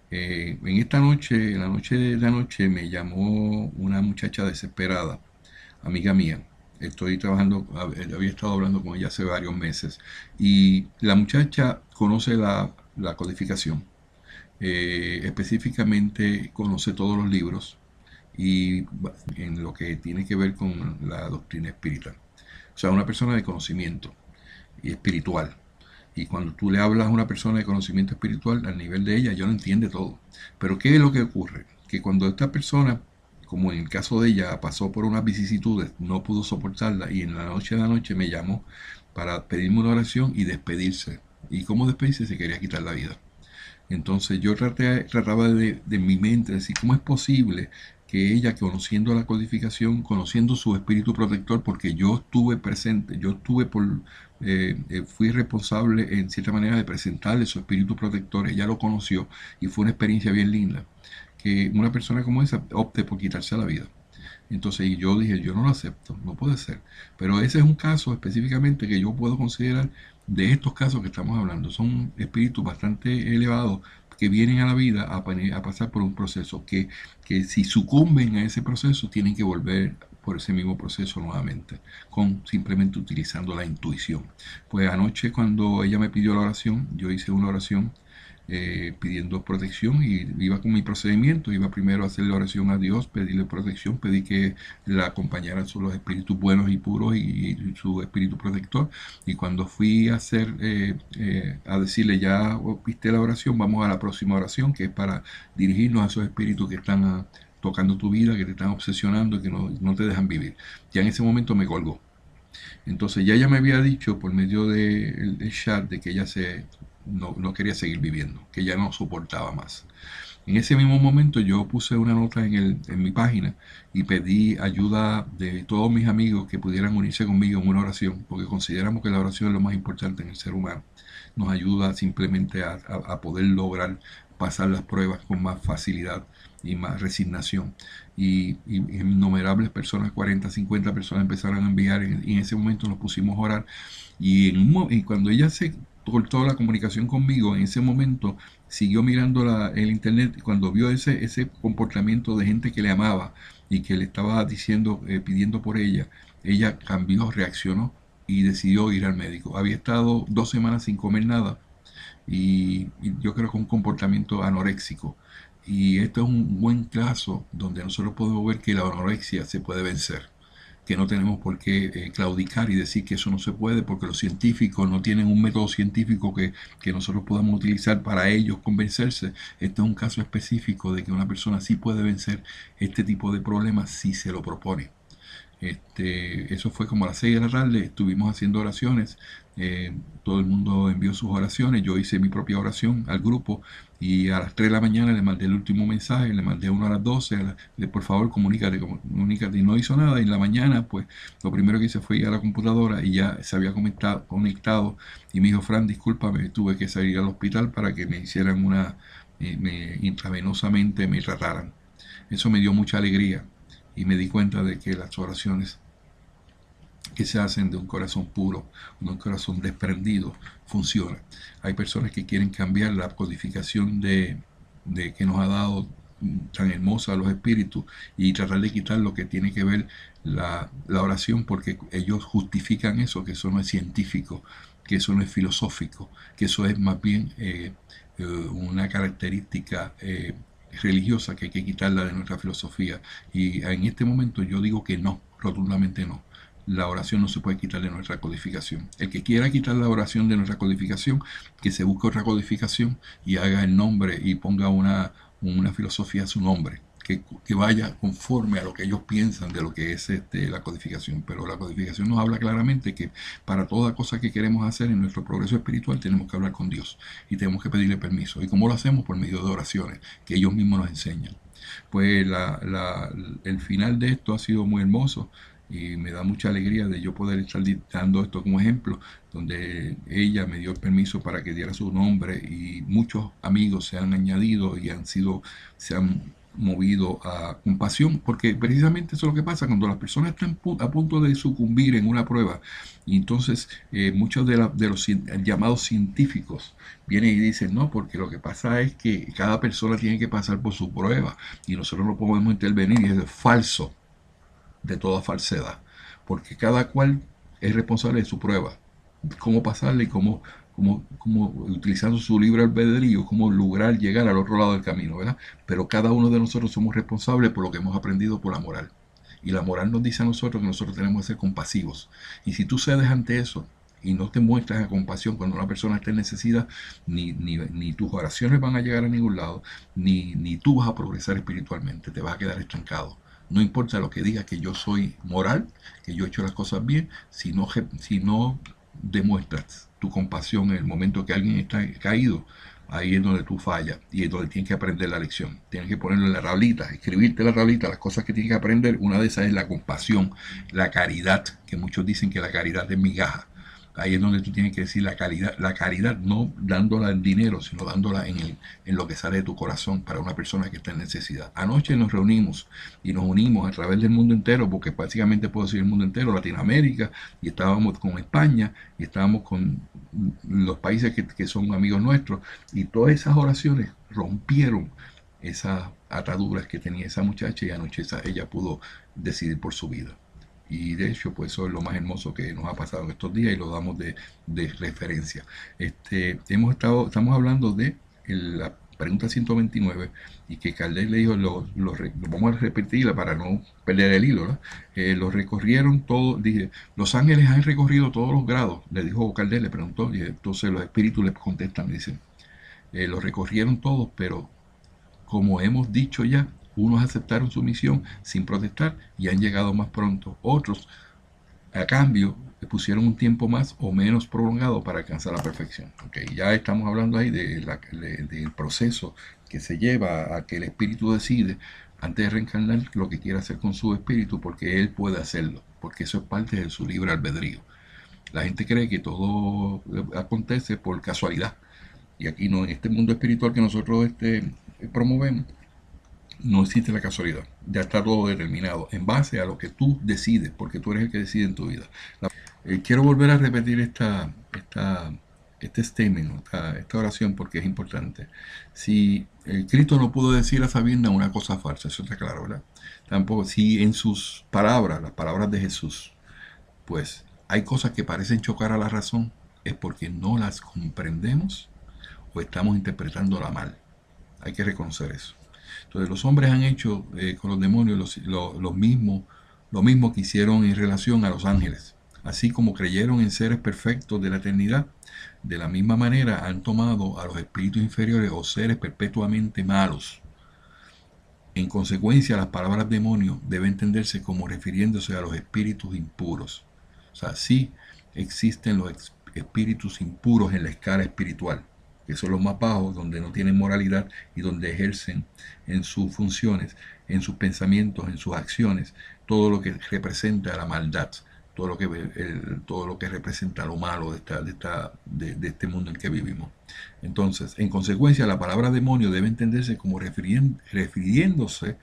En esta noche, en la noche de la noche, me llamó una muchacha desesperada, amiga mía. Estoy trabajando, había estado hablando con ella hace varios meses. Y la muchacha conoce la codificación. Específicamente conoce todos los libros y en lo que tiene que ver con la doctrina espiritual. O sea, una persona de conocimiento y espiritual. Y cuando tú le hablas a una persona de conocimiento espiritual, al nivel de ella, ya lo entiende todo. Pero ¿qué es lo que ocurre? Que cuando esta persona, como en el caso de ella, pasó por unas vicisitudes, no pudo soportarla y en la noche de la noche me llamó para pedirme una oración y despedirse. ¿Y cómo despedirse? Se quería quitar la vida. Entonces yo trataba de mi mente decir, ¿cómo es posible que ella, conociendo la codificación, conociendo su espíritu protector, porque yo estuve presente, fui responsable en cierta manera de presentarle su espíritu protector, ella lo conoció y fue una experiencia bien linda, que una persona como esa opte por quitarse la vida? Entonces yo dije, yo no lo acepto, no puede ser. Pero ese es un caso específicamente que yo puedo considerar de estos casos que estamos hablando. Son espíritus bastante elevados que vienen a la vida a pasar por un proceso que si sucumben a ese proceso tienen que volver por ese mismo proceso nuevamente, con simplemente utilizando la intuición. Pues anoche cuando ella me pidió la oración, yo hice una oración pidiendo protección, y iba con mi procedimiento. Iba primero a hacer la oración a Dios, pedirle protección, pedí que la acompañaran los espíritus buenos y puros y su espíritu protector. Y cuando fui a hacer, a decirle, ya viste la oración, vamos a la próxima oración, que es para dirigirnos a esos espíritus que están tocando tu vida, que te están obsesionando, que no te dejan vivir. Ya en ese momento me colgó. Entonces ya ella me había dicho por medio del chat de que ella no quería seguir viviendo, que ya no soportaba más. En ese mismo momento yo puse una nota en mi página y pedí ayuda de todos mis amigos que pudieran unirse conmigo en una oración, porque consideramos que la oración es lo más importante en el ser humano. Nos ayuda simplemente a poder lograr pasar las pruebas con más facilidad y más resignación. Y innumerables personas, 40, 50 personas empezaron a enviar, y en ese momento nos pusimos a orar. Y cuando ella se cortó la comunicación conmigo, en ese momento siguió mirando el internet, y cuando vio ese comportamiento de gente que le amaba y que le estaba diciendo, pidiendo por ella cambió, reaccionó y decidió ir al médico. Había estado 2 semanas sin comer nada, y yo creo que un comportamiento anoréxico. Y esto es un buen caso donde nosotros podemos ver que la anorexia se puede vencer, que no tenemos por qué claudicar y decir que eso no se puede, porque los científicos no tienen un método científico que nosotros podamos utilizar para ellos convencerse. Este es un caso específico de que una persona sí puede vencer este tipo de problemas si se lo propone. Eso fue como a las 6 de la tarde, estuvimos haciendo oraciones, todo el mundo envió sus oraciones, yo hice mi propia oración al grupo, y a las 3 de la mañana le mandé el último mensaje, le mandé uno a las 12, por favor comunícate, comunícate, y no hizo nada. Y en la mañana pues lo primero que hice fue ir a la computadora, y ya se había conectado, y me dijo: Fran, discúlpame, tuve que salir al hospital para que me hicieran intravenosamente me trataran. Eso me dio mucha alegría, y me di cuenta de que las oraciones que se hacen de un corazón puro, de un corazón desprendido, funcionan. Hay personas que quieren cambiar la codificación de que nos ha dado tan hermosa a los espíritus, y tratar de quitar lo que tiene que ver la oración, porque ellos justifican eso, que eso no es científico, que eso no es filosófico, que eso es más bien una característica religiosa, que hay que quitarla de nuestra filosofía. Y en este momento yo digo que no, rotundamente no. La oración no se puede quitar de nuestra codificación. El que quiera quitar la oración de nuestra codificación, que se busque otra codificación y haga el nombre y ponga una filosofía a su nombre, que vaya conforme a lo que ellos piensan de lo que es la codificación. Pero la codificación nos habla claramente que para toda cosa que queremos hacer en nuestro progreso espiritual tenemos que hablar con Dios y tenemos que pedirle permiso. ¿Y cómo lo hacemos? Por medio de oraciones que ellos mismos nos enseñan. Pues el final de esto ha sido muy hermoso, y me da mucha alegría de yo poder estar dando esto como ejemplo, donde ella me dio el permiso para que diera su nombre, y muchos amigos se han añadido y se han movido a compasión, porque precisamente eso es lo que pasa cuando las personas están a punto de sucumbir en una prueba. Y entonces muchos de los llamados científicos vienen y dicen: no, porque lo que pasa es que cada persona tiene que pasar por su prueba y nosotros no podemos intervenir. Y eso es falso, de toda falsedad, porque cada cual es responsable de su prueba, cómo pasarle y cómo utilizando su libre albedrío, cómo lograr llegar al otro lado del camino, ¿verdad? Pero cada uno de nosotros somos responsables por lo que hemos aprendido por la moral. Y la moral nos dice a nosotros que nosotros tenemos que ser compasivos. Y si tú cedes ante eso y no te muestras a compasión cuando una persona está en necesidad, ni tus oraciones van a llegar a ningún lado, ni tú vas a progresar espiritualmente, te vas a quedar estancado. No importa lo que digas, que yo soy moral, que yo he hecho las cosas bien, si no demuestras tu compasión en el momento que alguien está caído, ahí es donde tú fallas y es donde tienes que aprender la lección. Tienes que ponerlo en la tablita, escribirte en la tablita las cosas que tienes que aprender. Una de esas es la compasión, la caridad, que muchos dicen que la caridad es migaja. Ahí es donde tú tienes que decir la caridad no dándola en dinero, sino dándola en lo que sale de tu corazón para una persona que está en necesidad. Anoche nos reunimos y nos unimos a través del mundo entero, porque básicamente puedo decir el mundo entero, Latinoamérica, y estábamos con España, y estábamos con los países que son amigos nuestros, y todas esas oraciones rompieron esas ataduras que tenía esa muchacha, y anoche ella pudo decidir por su vida. Y de hecho, pues eso es lo más hermoso que nos ha pasado en estos días, y lo damos de referencia. Estamos hablando de la pregunta 129, y que Kardec le dijo, vamos a repetirla para no perder el hilo, ¿no? Lo recorrieron todos, dije, los ángeles han recorrido todos los grados, le dijo Kardec, le preguntó, y entonces los espíritus le contestan, dicen, lo recorrieron todos, pero como hemos dicho ya, unos aceptaron su misión sin protestar y han llegado más pronto, otros a cambio le pusieron un tiempo más o menos prolongado para alcanzar la perfección. Okay, ya estamos hablando ahí del proceso que se lleva a que el espíritu decide antes de reencarnar lo que quiere hacer con su espíritu, porque él puede hacerlo, porque eso es parte de su libre albedrío. La gente cree que todo acontece por casualidad, y aquí no, en este mundo espiritual que nosotros promovemos, no existe la casualidad, ya está todo determinado en base a lo que tú decides, porque tú eres el que decide en tu vida. Quiero volver a repetir este statement, esta oración, porque es importante. Si Cristo no pudo decir a sabiendas una cosa falsa, eso está claro, ¿verdad? Tampoco, si en sus palabras, las palabras de Jesús, pues hay cosas que parecen chocar a la razón, es porque no las comprendemos o estamos interpretándola mal. Hay que reconocer eso. Entonces los hombres han hecho con los demonios lo mismo que hicieron en relación a los ángeles. Así como creyeron en seres perfectos de la eternidad, de la misma manera han tomado a los espíritus inferiores o seres perpetuamente malos. En consecuencia, las palabras demonio deben entenderse como refiriéndose a los espíritus impuros. O sea, sí existen los espíritus impuros en la escala espiritual, que son los más bajos, donde no tienen moralidad y donde ejercen en sus funciones, en sus pensamientos, en sus acciones, todo lo que representa la maldad, todo lo que representa lo malo de este mundo en que vivimos. Entonces, en consecuencia, la palabra demonio debe entenderse como refiriéndose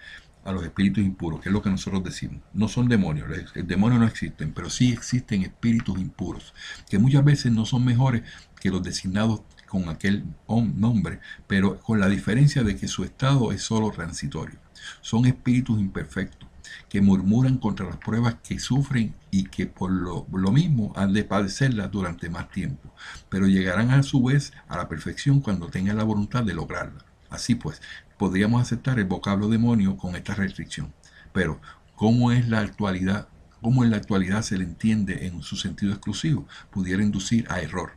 a los espíritus impuros, que es lo que nosotros decimos. No son demonios, el demonio no existen, pero sí existen espíritus impuros, que muchas veces no son mejores que los designados con aquel nombre, pero con la diferencia de que su estado es solo transitorio. Son espíritus imperfectos que murmuran contra las pruebas que sufren y que por lo mismo han de padecerlas durante más tiempo, pero llegarán a su vez a la perfección cuando tengan la voluntad de lograrla. Así pues, podríamos aceptar el vocablo demonio con esta restricción, pero ¿cómo en la actualidad se le entiende en su sentido exclusivo? Pudiera inducir a error,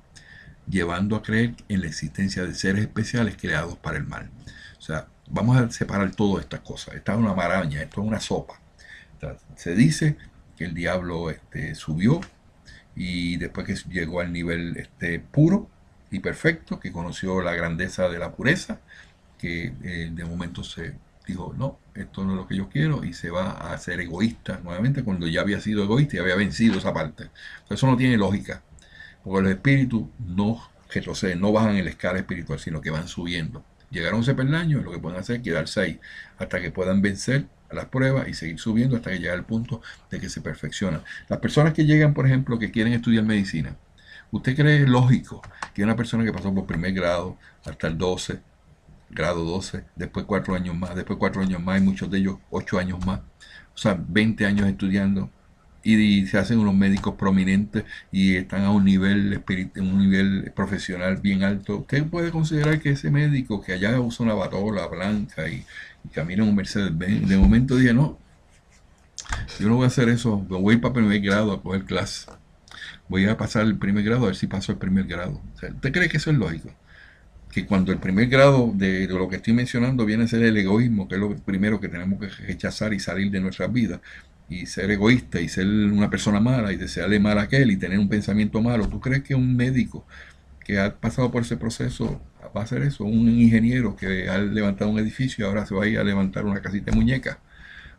llevando a creer en la existencia de seres especiales creados para el mal. O sea, vamos a separar todas estas cosas. Esta es una maraña, esto es una sopa. O sea, se dice que el diablo subió y después que llegó al nivel puro y perfecto, que conoció la grandeza de la pureza, que de momento se dijo, no, esto no es lo que yo quiero, y se va a ser egoísta nuevamente cuando ya había sido egoísta y había vencido esa parte. Entonces, eso no tiene lógica, porque los espíritus no retroceden, no bajan en la escala espiritual, sino que van subiendo. Llegaron a ese peldaño, lo que pueden hacer es quedarse ahí hasta que puedan vencer a las pruebas y seguir subiendo hasta que llegue al punto de que se perfeccionan. Las personas que llegan, por ejemplo, que quieren estudiar medicina, ¿usted cree lógico que una persona que pasó por primer grado hasta el 12, grado 12, después 4 años más, después 4 años más y muchos de ellos 8 años más, o sea, 20 años estudiando, y se hacen unos médicos prominentes y están a un nivel profesional bien alto? ¿Usted puede considerar que ese médico que allá usa una batola blanca y camina en un Mercedes-Benz, de momento dice, no, yo no voy a hacer eso, voy a ir para primer grado a coger clase, voy a pasar el primer grado a ver si paso el primer grado? O sea, ¿usted cree que eso es lógico? Que cuando el primer grado de lo que estoy mencionando viene a ser el egoísmo, que es lo primero que tenemos que rechazar y salir de nuestras vidas, y ser egoísta y ser una persona mala y desearle mal a aquel y tener un pensamiento malo, ¿tú crees que un médico que ha pasado por ese proceso va a hacer eso? Un ingeniero que ha levantado un edificio y ahora se va a ir a levantar una casita de muñeca.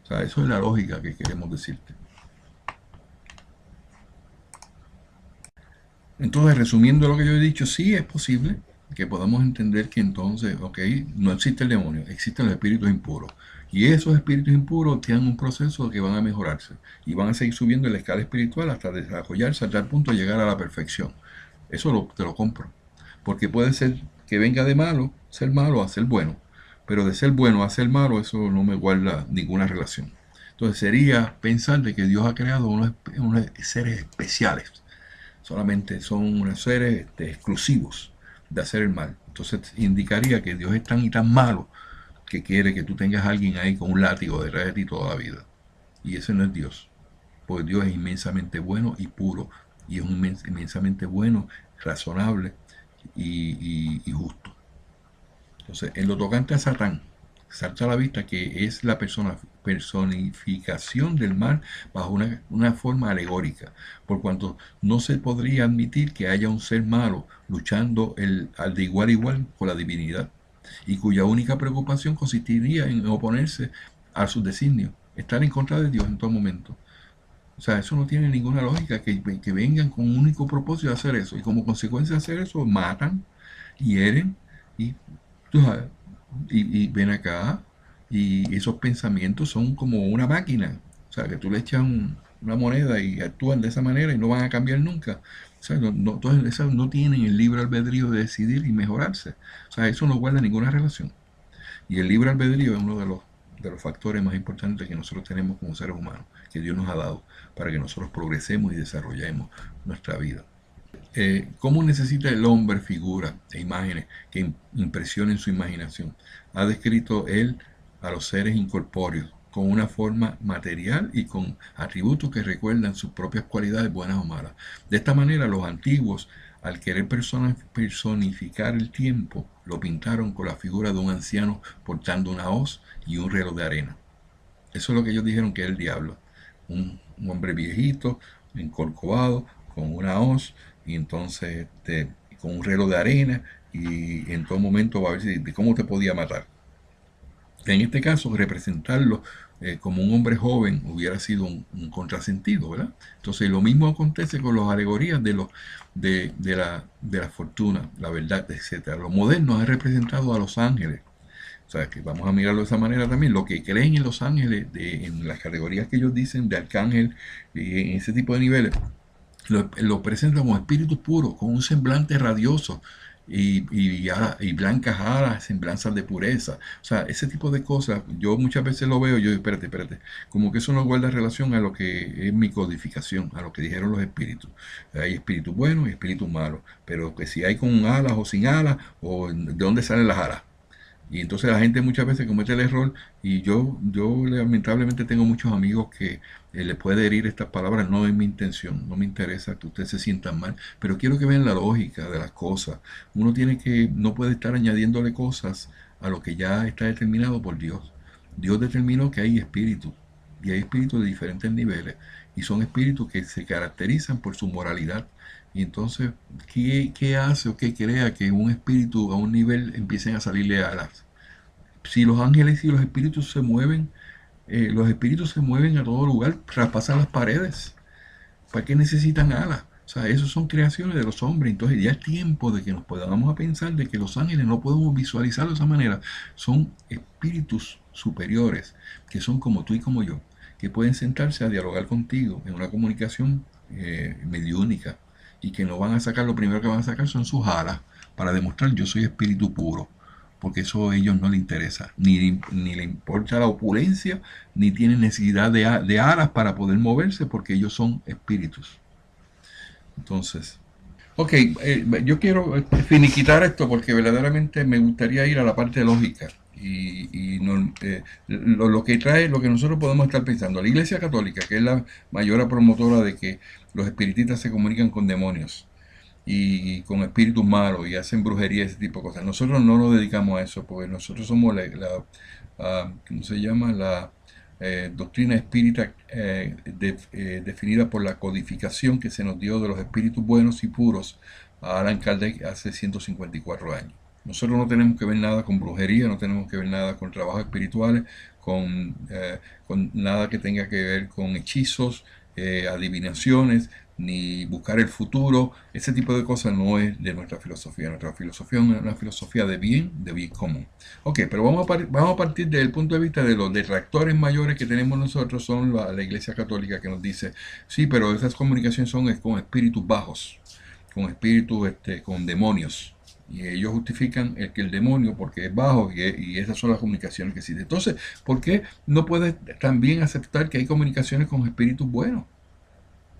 O sea, eso es la lógica que queremos decirte. Entonces, resumiendo lo que yo he dicho, sí es posible que podamos entender que entonces, ok, no existe el demonio, existen los espíritus impuros. Y esos espíritus impuros tienen un proceso que van a mejorarse y van a seguir subiendo en la escala espiritual hasta desarrollarse hasta el punto de llegar a la perfección. Eso te lo compro. Porque puede ser que venga de malo, ser malo a ser bueno. Pero de ser bueno a ser malo, eso no me guarda ninguna relación. Entonces sería pensar de que Dios ha creado unos seres especiales. Solamente son unos seres exclusivos, de hacer el mal. Entonces indicaría que Dios es tan y tan malo que quiere que tú tengas a alguien ahí con un látigo detrás de ti toda la vida. Y ese no es Dios. Porque Dios es inmensamente bueno y puro. Y es inmensamente bueno, razonable y justo. Entonces, en lo tocante a Satán, salta a la vista que es la personificación del mal bajo una forma alegórica, por cuanto no se podría admitir que haya un ser malo luchando al de igual a igual con la divinidad, y cuya única preocupación consistiría en oponerse a sus designios, estar en contra de Dios en todo momento. O sea, eso no tiene ninguna lógica, que vengan con un único propósito de hacer eso, y como consecuencia de hacer eso, matan, hieren, y tú sabes, y ven acá, y esos pensamientos son como una máquina. O sea, que tú le echas una moneda y actúan de esa manera y no van a cambiar nunca. O sea, entonces esas no tienen el libre albedrío de decidir y mejorarse. O sea, eso no guarda ninguna relación. Y el libre albedrío es uno de los factores más importantes que nosotros tenemos como seres humanos, que Dios nos ha dado para que nosotros progresemos y desarrollemos nuestra vida. ¿Cómo necesita el hombre figuras e imágenes que impresionen su imaginación? Ha descrito él a los seres incorpóreos con una forma material y con atributos que recuerdan sus propias cualidades buenas o malas. De esta manera, los antiguos, al querer personificar el tiempo, lo pintaron con la figura de un anciano portando una hoz y un reloj de arena. Eso es lo que ellos dijeron que es el diablo. Un hombre viejito, encorcovado, con una hoz, y entonces con un reloj de arena, y en todo momento va a ver de cómo te podía matar. En este caso, representarlo como un hombre joven hubiera sido un contrasentido, ¿verdad? Entonces, lo mismo acontece con las alegorías de la fortuna, la verdad, etcétera. Los modernos han representado a los ángeles. O sea, que vamos a mirarlo de esa manera también. Lo que creen en los ángeles, en las categorías que ellos dicen de arcángel, y en ese tipo de niveles, lo presentan como espíritus puros, con un semblante radioso y blancas alas, semblanzas de pureza. O sea, ese tipo de cosas, yo muchas veces lo veo, yo digo, espérate, como que eso no guarda relación a lo que es mi codificación, a lo que dijeron los espíritus. Hay espíritus buenos y espíritus malos, pero que si hay con alas o sin alas, o de dónde salen las alas. Y entonces la gente muchas veces comete el error, y yo lamentablemente tengo muchos amigos que les puede herir estas palabras. No es mi intención, no me interesa que ustedes se sientan mal, pero quiero que vean la lógica de las cosas. No puede estar añadiéndole cosas a lo que ya está determinado por Dios. Dios determinó que hay espíritus, y hay espíritus de diferentes niveles, y son espíritus que se caracterizan por su moralidad. Y entonces, ¿qué hace o qué crea que un espíritu a un nivel empiecen a salirle alas? Si los ángeles y los espíritus se mueven a todo lugar, traspasan las paredes. ¿Para qué necesitan alas? O sea, esos son creaciones de los hombres. Entonces ya es tiempo de que nos podamos a pensar de que los ángeles no podemos visualizarlo de esa manera. Son espíritus superiores, que son como tú y como yo, que pueden sentarse a dialogar contigo en una comunicación mediúnica, y que no van a sacar, lo primero que van a sacar son sus alas, para demostrar yo soy espíritu puro, porque eso a ellos no les interesa, ni le importa la opulencia, ni tienen necesidad de alas para poder moverse, porque ellos son espíritus. Entonces, ok, yo quiero finiquitar esto porque verdaderamente me gustaría ir a la parte lógica, y lo que trae, lo que nosotros podemos estar pensando. La Iglesia Católica, que es la mayor promotora de que los espiritistas se comunican con demonios y con espíritus malos y hacen brujería, ese tipo de cosas. Nosotros no nos dedicamos a eso, porque nosotros somos ¿cómo se llama? La doctrina espírita, definida por la codificación que se nos dio de los espíritus buenos y puros a Allan Kardec hace 154 años. Nosotros no tenemos que ver nada con brujería, no tenemos que ver nada con trabajos espirituales, con nada que tenga que ver con hechizos, adivinaciones, ni buscar el futuro. Ese tipo de cosas no es de nuestra filosofía. Nuestra filosofía es una filosofía de bien común. Ok, pero vamos a partir del punto de vista de los detractores mayores que tenemos nosotros. Son la Iglesia Católica, que nos dice, sí, pero esas comunicaciones son con espíritus bajos, con espíritus, con demonios. Y ellos justifican que el demonio, porque es bajo, y esas son las comunicaciones que existen. Entonces, ¿por qué no puedes también aceptar que hay comunicaciones con espíritus buenos?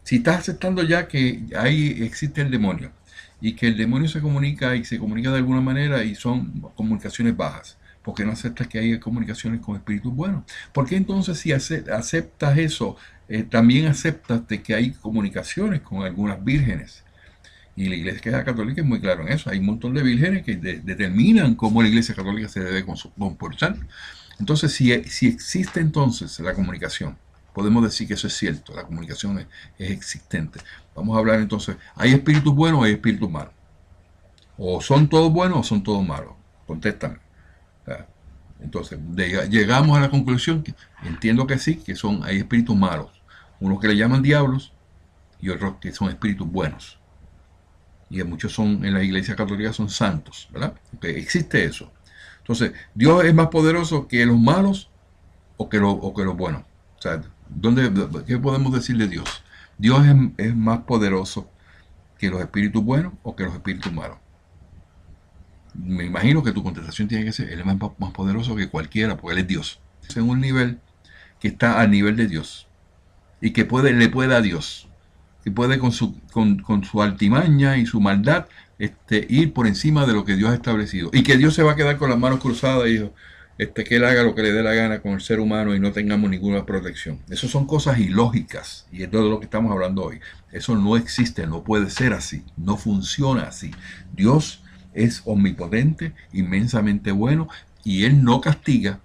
Si estás aceptando ya que ahí existe el demonio, y que el demonio se comunica y se comunica de alguna manera y son comunicaciones bajas. ¿Por qué no aceptas que hay comunicaciones con espíritus buenos? ¿Por qué entonces si aceptas eso, también aceptas de que hay comunicaciones con algunas vírgenes? Y la Iglesia Católica es muy claro en eso. Hay un montón de vírgenes que determinan cómo la Iglesia Católica se debe comportar. Entonces, si existe entonces la comunicación, podemos decir que eso es cierto, la comunicación es existente. Vamos a hablar entonces, ¿hay espíritus buenos o hay espíritus malos? ¿O son todos buenos o son todos malos? Contéstame. Entonces, llegamos a la conclusión que entiendo que sí, que hay espíritus malos. Unos que le llaman diablos y otros que son espíritus buenos. Y muchos son en la Iglesia Católica son santos, ¿verdad? Okay, existe eso. Entonces, ¿Dios es más poderoso que los malos o que los buenos? O sea, ¿qué podemos decir de Dios? ¿Dios es más poderoso que los espíritus buenos o que los espíritus malos? Me imagino que tu contestación tiene que ser, Él es más poderoso que cualquiera, porque Él es Dios. Es en un nivel que está al nivel de Dios y que le puede a Dios, que puede con su altimaña y su maldad ir por encima de lo que Dios ha establecido. Y que Dios se va a quedar con las manos cruzadas y que Él haga lo que le dé la gana con el ser humano y no tengamos ninguna protección. Eso son cosas ilógicas y es todo lo que estamos hablando hoy. Eso no existe, no puede ser así, no funciona así. Dios es omnipotente, inmensamente bueno y Él no castiga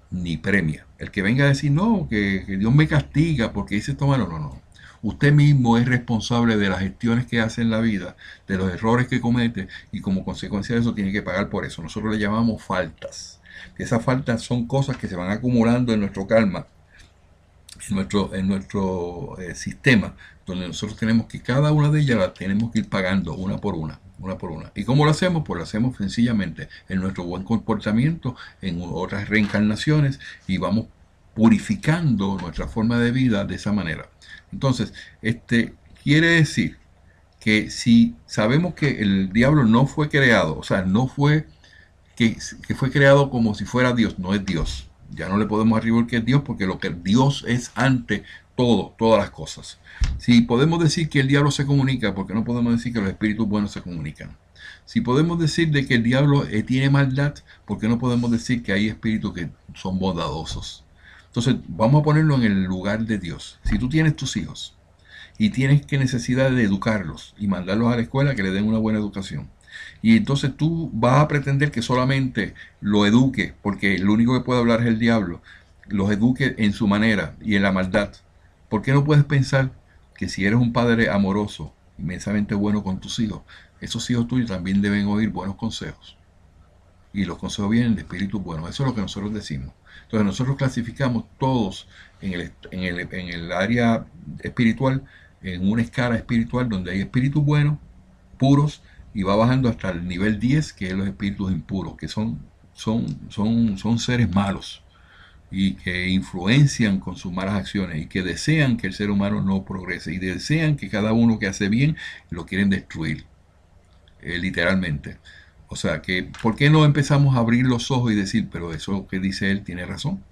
ni premia. El que venga a decir, no, que Dios me castiga porque hice esto malo, no, no. Usted mismo es responsable de las gestiones que hace en la vida, de los errores que comete y como consecuencia de eso tiene que pagar por eso. Nosotros le llamamos faltas. Esas faltas son cosas que se van acumulando en nuestro karma, en nuestro sistema, donde nosotros tenemos que cada una de ellas la tenemos que ir pagando una por una. ¿Y cómo lo hacemos? Pues lo hacemos sencillamente en nuestro buen comportamiento, en otras reencarnaciones y vamos purificando nuestra forma de vida de esa manera. Entonces, quiere decir que si sabemos que el diablo no fue creado, o sea, no fue que fue creado como si fuera Dios, no es Dios. Ya no le podemos atribuir que es Dios porque lo que Dios es ante todas las cosas. Si podemos decir que el diablo se comunica, porque no podemos decir que los espíritus buenos se comunican. Si podemos decir de que el diablo tiene maldad, porque no podemos decir que hay espíritus que son bondadosos. Entonces, vamos a ponerlo en el lugar de Dios. Si tú tienes tus hijos y tienes que necesidad de educarlos y mandarlos a la escuela que le den una buena educación, y entonces tú vas a pretender que solamente lo eduque, porque lo único que puede hablar es el diablo, los eduque en su manera y en la maldad. ¿Por qué no puedes pensar que si eres un padre amoroso, inmensamente bueno con tus hijos, esos hijos tuyos también deben oír buenos consejos? Y los consejos vienen de espíritus buenos. Eso es lo que nosotros decimos. Entonces nosotros clasificamos todos en el área espiritual, en una escala espiritual donde hay espíritus buenos, puros, y va bajando hasta el nivel 10, que es los espíritus impuros, que son seres malos y que influencian con sus malas acciones y que desean que el ser humano no progrese y desean que cada uno que hace bien lo quieren destruir, literalmente. O sea, que ¿por qué no empezamos a abrir los ojos y decir, pero eso que dice él tiene razón?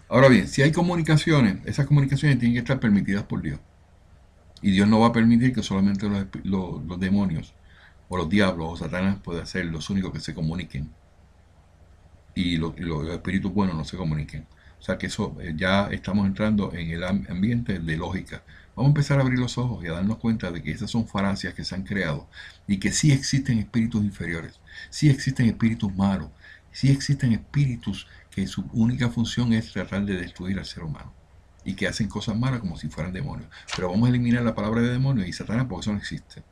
Ahora bien, si hay comunicaciones, esas comunicaciones tienen que estar permitidas por Dios. Y Dios no va a permitir que solamente los demonios o los diablos o Satanás puedan ser los únicos que se comuniquen. Y los espíritus buenos no se comuniquen. O sea que eso ya estamos entrando en el ambiente de lógica. Vamos a empezar a abrir los ojos y a darnos cuenta de que esas son falacias que se han creado y que sí existen espíritus inferiores, sí existen espíritus malos, sí existen espíritus que su única función es tratar de destruir al ser humano y que hacen cosas malas como si fueran demonios. Pero vamos a eliminar la palabra de demonio y Satanás porque eso no existe.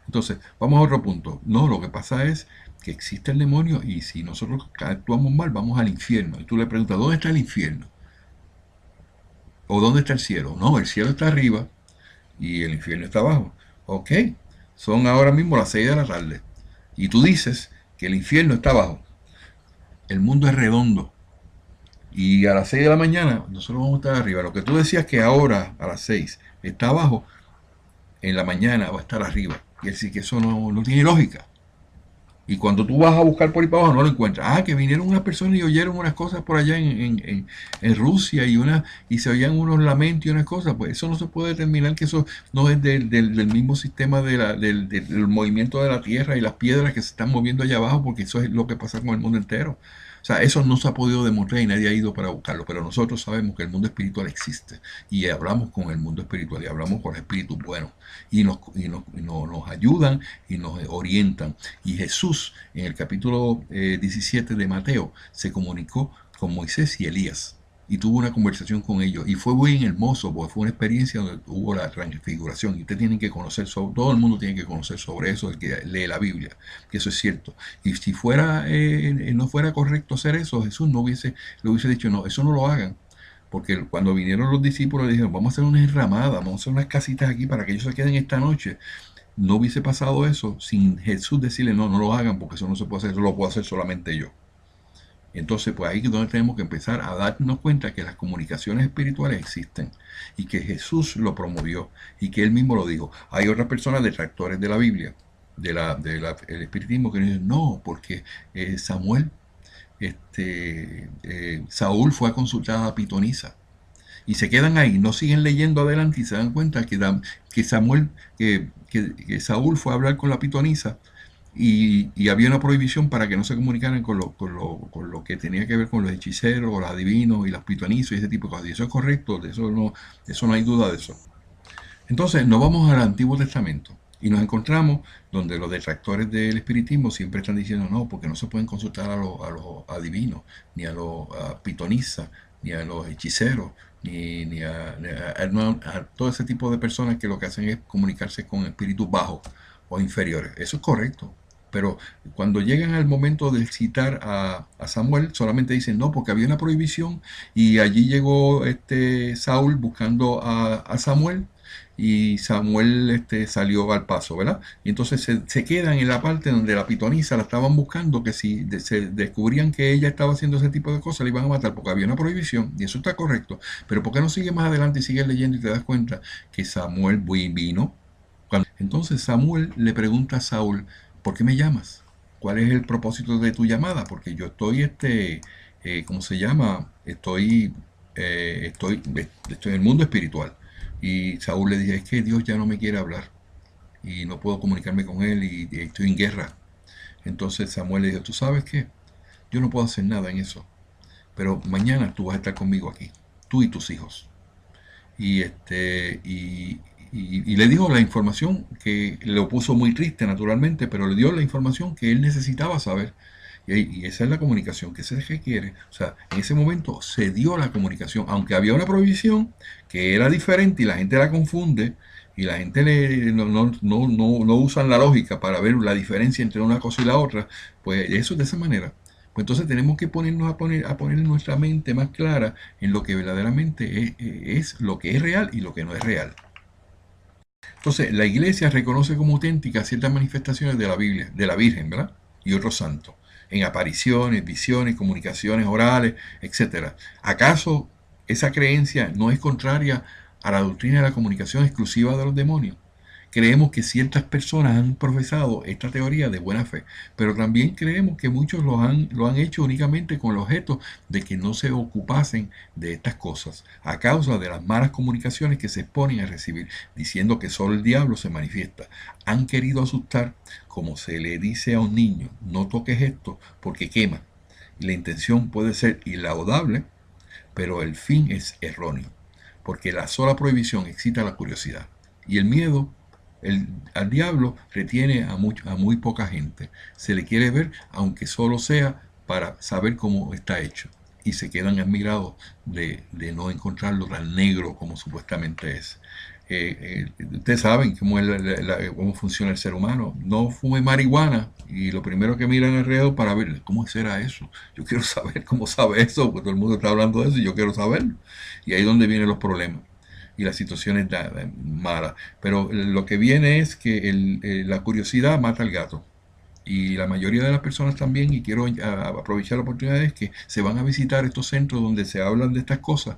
Entonces, vamos a otro punto. No, lo que pasa es que existe el demonio y si nosotros actuamos mal, vamos al infierno. Y tú le preguntas, ¿dónde está el infierno? ¿O dónde está el cielo? No, el cielo está arriba y el infierno está abajo. Ok, son ahora mismo las 6 de la tarde. Y tú dices que el infierno está abajo. El mundo es redondo. Y a las 6 de la mañana nosotros vamos a estar arriba. Lo que tú decías que ahora a las 6 está abajo, en la mañana va a estar arriba. Y decir que eso no tiene lógica. Y cuando tú vas a buscar por ahí para abajo, no lo encuentras. Ah, que vinieron unas personas y oyeron unas cosas por allá en Rusia y se oían unos lamentos y unas cosas. Pues eso no se puede determinar que eso no es del mismo sistema del movimiento de la Tierra y las piedras que se están moviendo allá abajo, porque eso es lo que pasa con el mundo entero. O sea, eso no se ha podido demostrar y nadie ha ido para buscarlo, pero nosotros sabemos que el mundo espiritual existe y hablamos con el mundo espiritual y hablamos con los espíritus buenos nos ayudan y nos orientan. Y Jesús, en el capítulo 17 de Mateo, se comunicó con Moisés y Elías y tuvo una conversación con ellos y fue muy hermoso porque fue una experiencia donde hubo la transfiguración y usted tiene que conocer sobre, todo el mundo tiene que conocer sobre eso, el que lee la Biblia, que eso es cierto. Y si fuera no fuera correcto hacer eso, Jesús no hubiese, le hubiese dicho no, eso no lo hagan, porque cuando vinieron los discípulos le dijeron, vamos a hacer una enramada, vamos a hacer unas casitas aquí para que ellos se queden esta noche. No hubiese pasado eso sin Jesús decirle, no, no lo hagan porque eso no se puede hacer, eso lo puedo hacer solamente yo. Entonces, pues ahí es donde tenemos que empezar a darnos cuenta que las comunicaciones espirituales existen y que Jesús lo promovió y que él mismo lo dijo. Hay otras personas detractores de la Biblia, el espiritismo, que dicen, no, porque Samuel, Saúl fue a consultar a la pitonisa y se quedan ahí, no siguen leyendo adelante y se dan cuenta que Samuel, que Saúl fue a hablar con la pitonisa y había una prohibición para que no se comunicaran con lo que tenía que ver con los hechiceros, los adivinos y las pitonisas y ese tipo de cosas. Y eso es correcto, eso no hay duda de eso. Entonces nos vamos al Antiguo Testamento y nos encontramos donde los detractores del espiritismo siempre están diciendo no, porque no se pueden consultar a los adivinos, ni a los pitonisas, ni a los hechiceros, ni a todo ese tipo de personas que lo que hacen es comunicarse con espíritus bajos o inferiores. Eso es correcto. Pero cuando llegan al momento de citar a Samuel, solamente dicen no, porque había una prohibición y allí llegó Saúl buscando a Samuel y Samuel salió al paso, ¿verdad? Y entonces se quedan en la parte donde la pitonisa la estaban buscando, que si se descubrían que ella estaba haciendo ese tipo de cosas, la iban a matar porque había una prohibición, y eso está correcto. Pero ¿por qué no sigue más adelante y sigues leyendo y te das cuenta que Samuel vino? Entonces Samuel le pregunta a Saúl, ¿por qué me llamas? ¿Cuál es el propósito de tu llamada? Porque yo estoy, ¿cómo se llama? Estoy en el mundo espiritual. Y Saúl le dice, es que Dios ya no me quiere hablar y no puedo comunicarme con él y estoy en guerra. Entonces Samuel le dijo, ¿tú sabes qué? Yo no puedo hacer nada en eso, pero mañana tú vas a estar conmigo aquí, tú y tus hijos. Y, y le dijo la información que lo puso muy triste naturalmente, pero le dio la información que él necesitaba saber. Y esa es la comunicación que se requiere. O sea, en ese momento se dio la comunicación, aunque había una prohibición que era diferente y la gente la confunde y la gente no usan la lógica para ver la diferencia entre una cosa y la otra, pues eso es de esa manera. Pues entonces tenemos que ponernos a poner nuestra mente más clara en lo que verdaderamente es lo que es real y lo que no es real. Entonces, la iglesia reconoce como auténticas ciertas manifestaciones de la Biblia, de la Virgen, ¿verdad? Y otros santos, en apariciones, visiones, comunicaciones orales, etcétera. ¿Acaso esa creencia no es contraria a la doctrina de la comunicación exclusiva de los demonios? Creemos que ciertas personas han profesado esta teoría de buena fe, pero también creemos que muchos lo han hecho únicamente con el objeto de que no se ocupasen de estas cosas, a causa de las malas comunicaciones que se exponen a recibir, diciendo que solo el diablo se manifiesta. Han querido asustar, como se le dice a un niño, no toques esto porque quema. La intención puede ser ilaudable, pero el fin es erróneo, porque la sola prohibición excita la curiosidad. Y el miedo al diablo retiene a muy poca gente. Se le quiere ver, aunque solo sea para saber cómo está hecho. Y se quedan admirados de no encontrarlo tan negro como supuestamente es. Ustedes saben cómo funciona el ser humano. No fume marihuana y lo primero que miran alrededor para ver cómo será eso. Yo quiero saber cómo sabe eso, porque todo el mundo está hablando de eso y yo quiero saberlo. Y ahí es donde vienen los problemas y las situaciones malas. Pero lo que viene es que la curiosidad mata al gato. Y la mayoría de las personas también, y quiero aprovechar la oportunidad, es que se van a visitar estos centros donde se hablan de estas cosas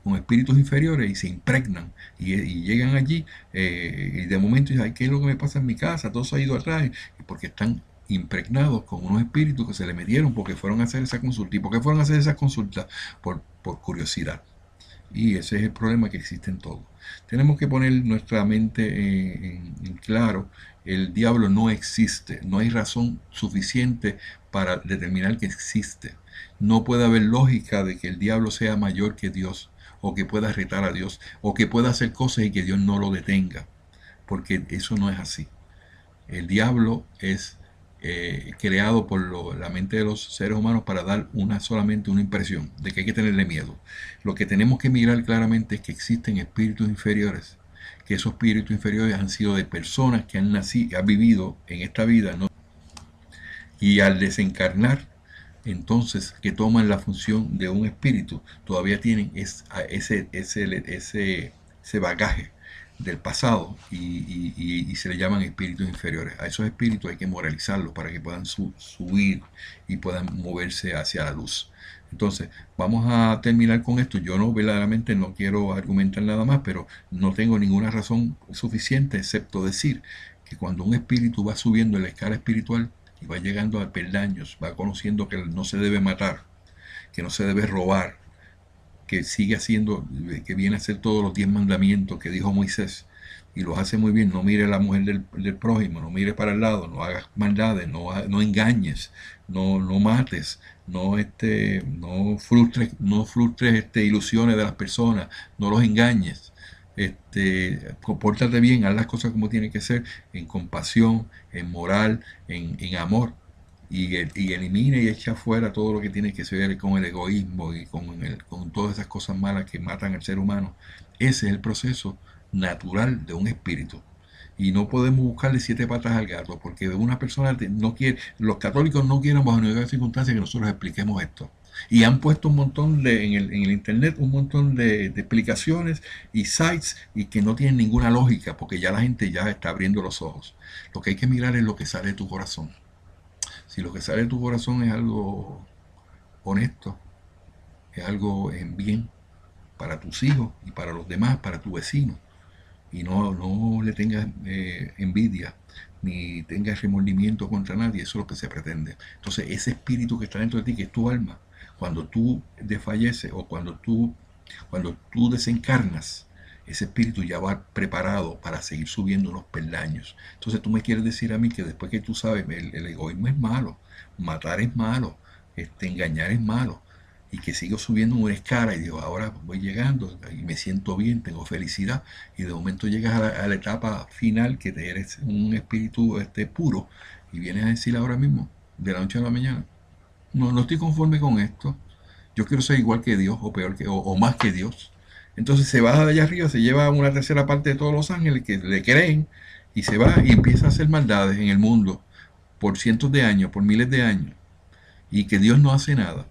con espíritus inferiores y se impregnan y llegan allí y de momento dicen, ay, ¿qué es lo que me pasa en mi casa? Todo se ha ido atrás porque están impregnados con unos espíritus que se le metieron porque fueron a hacer esa consulta. ¿Y por qué fueron a hacer esa consulta? Por curiosidad. Y ese es el problema que existe en todo. Tenemos que poner nuestra mente en claro. El diablo no existe. No hay razón suficiente para determinar que existe. No puede haber lógica de que el diablo sea mayor que Dios, o que pueda retar a Dios, o que pueda hacer cosas y que Dios no lo detenga, porque eso no es así. El diablo es creado por la mente de los seres humanos para dar solamente una impresión de que hay que tenerle miedo. Lo que tenemos que mirar claramente es que existen espíritus inferiores, que esos espíritus inferiores han sido de personas que han nacido, han vivido en esta vida, ¿no? Y al desencarnar, entonces, que toman la función de un espíritu, todavía tienen ese bagaje del pasado, y se le llaman espíritus inferiores. A esos espíritus hay que moralizarlos para que puedan subir y puedan moverse hacia la luz. Entonces, vamos a terminar con esto. Yo no, verdaderamente no quiero argumentar nada más, pero no tengo ninguna razón suficiente excepto decir que cuando un espíritu va subiendo en la escala espiritual y va llegando a peldaños, va conociendo que no se debe matar, que no se debe robar, que sigue haciendo, que viene a hacer todos los 10 mandamientos que dijo Moisés, y los hace muy bien. No mire a la mujer del prójimo, no mire para el lado, no hagas maldades, no engañes, no mates, no frustres ilusiones de las personas, no los engañes. Compórtate bien, haz las cosas como tienen que ser, en compasión, en moral, en amor, y elimine y echa fuera todo lo que tiene que ver con el egoísmo y con todas esas cosas malas que matan al ser humano. Ese es el proceso natural de un espíritu. Y no podemos buscarle 7 patas al gato, porque una persona no quiere, los católicos no quieren bajo ninguna circunstancia que nosotros expliquemos esto. Y han puesto un montón en el internet, un montón de explicaciones y sites, y que no tienen ninguna lógica, porque ya la gente ya está abriendo los ojos. Lo que hay que mirar es lo que sale de tu corazón. Si lo que sale de tu corazón es algo honesto, es algo en bien para tus hijos y para los demás, para tu vecino, y no le tengas envidia ni tengas remordimiento contra nadie, eso es lo que se pretende. Entonces, ese espíritu que está dentro de ti, que es tu alma, cuando tú desfalleces o cuando tú desencarnas, ese espíritu ya va preparado para seguir subiendo los peldaños. Entonces tú me quieres decir a mí que después que tú sabes, el egoísmo es malo, matar es malo, engañar es malo, y que sigo subiendo una escala y digo, ahora voy llegando y me siento bien, tengo felicidad, y de momento llegas a la etapa final, que eres un espíritu puro, y vienes a decir ahora mismo, de la noche a la mañana, no estoy conforme con esto, yo quiero ser igual que Dios, o peor o más que Dios. Entonces se baja de allá arriba, se lleva una tercera parte de todos los ángeles que le creen, y se va y empieza a hacer maldades en el mundo por cientos de años, por miles de años, y que Dios no hace nada.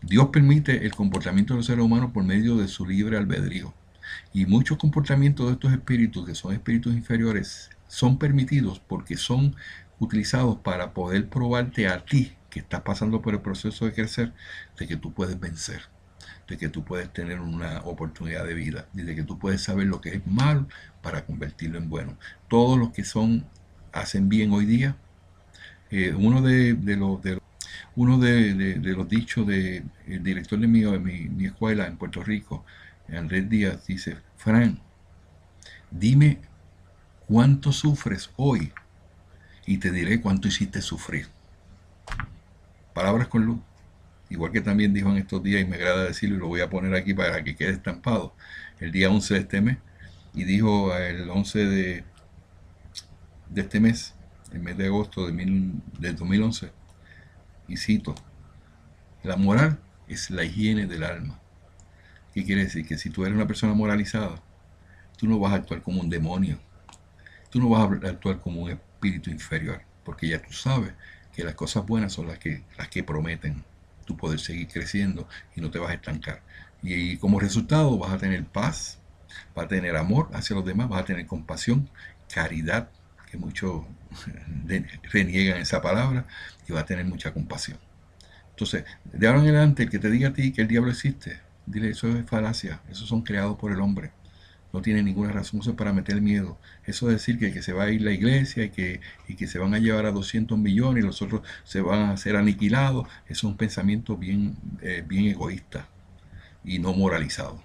Dios permite el comportamiento de los seres humanos por medio de su libre albedrío. Y muchos comportamientos de estos espíritus, que son espíritus inferiores, son permitidos porque son utilizados para poder probarte a ti, que estás pasando por el proceso de crecer, de que tú puedes vencer, de que tú puedes tener una oportunidad de vida, y de que tú puedes saber lo que es malo para convertirlo en bueno. Todos los que hacen bien hoy día, uno de los dichos del director de mi escuela en Puerto Rico, Andrés Díaz, dice: Fran, dime cuánto sufres hoy y te diré cuánto hiciste sufrir. Palabras con luz. Igual que también dijo en estos días, y me agrada decirlo y lo voy a poner aquí para que quede estampado, el día 11 de este mes, y dijo el 11 de este mes, el mes de agosto del 2011, y cito: la moral es la higiene del alma. ¿Qué quiere decir? Que si tú eres una persona moralizada, tú no vas a actuar como un demonio, tú no vas a actuar como un espíritu inferior, porque ya tú sabes que las cosas buenas son las que prometen tú poder seguir creciendo y no te vas a estancar. Y como resultado vas a tener paz, vas a tener amor hacia los demás, vas a tener compasión, caridad, que muchos reniegan esa palabra, y vas a tener mucha compasión. Entonces, de ahora en adelante, el que te diga a ti que el diablo existe, dile: eso es falacia, esos son creados por el hombre. No tiene ninguna razón. Eso es para meter miedo. Eso es decir que se va a ir la iglesia y que se van a llevar a 200 millones y los otros se van a ser aniquilados. Eso es un pensamiento bien egoísta y no moralizado.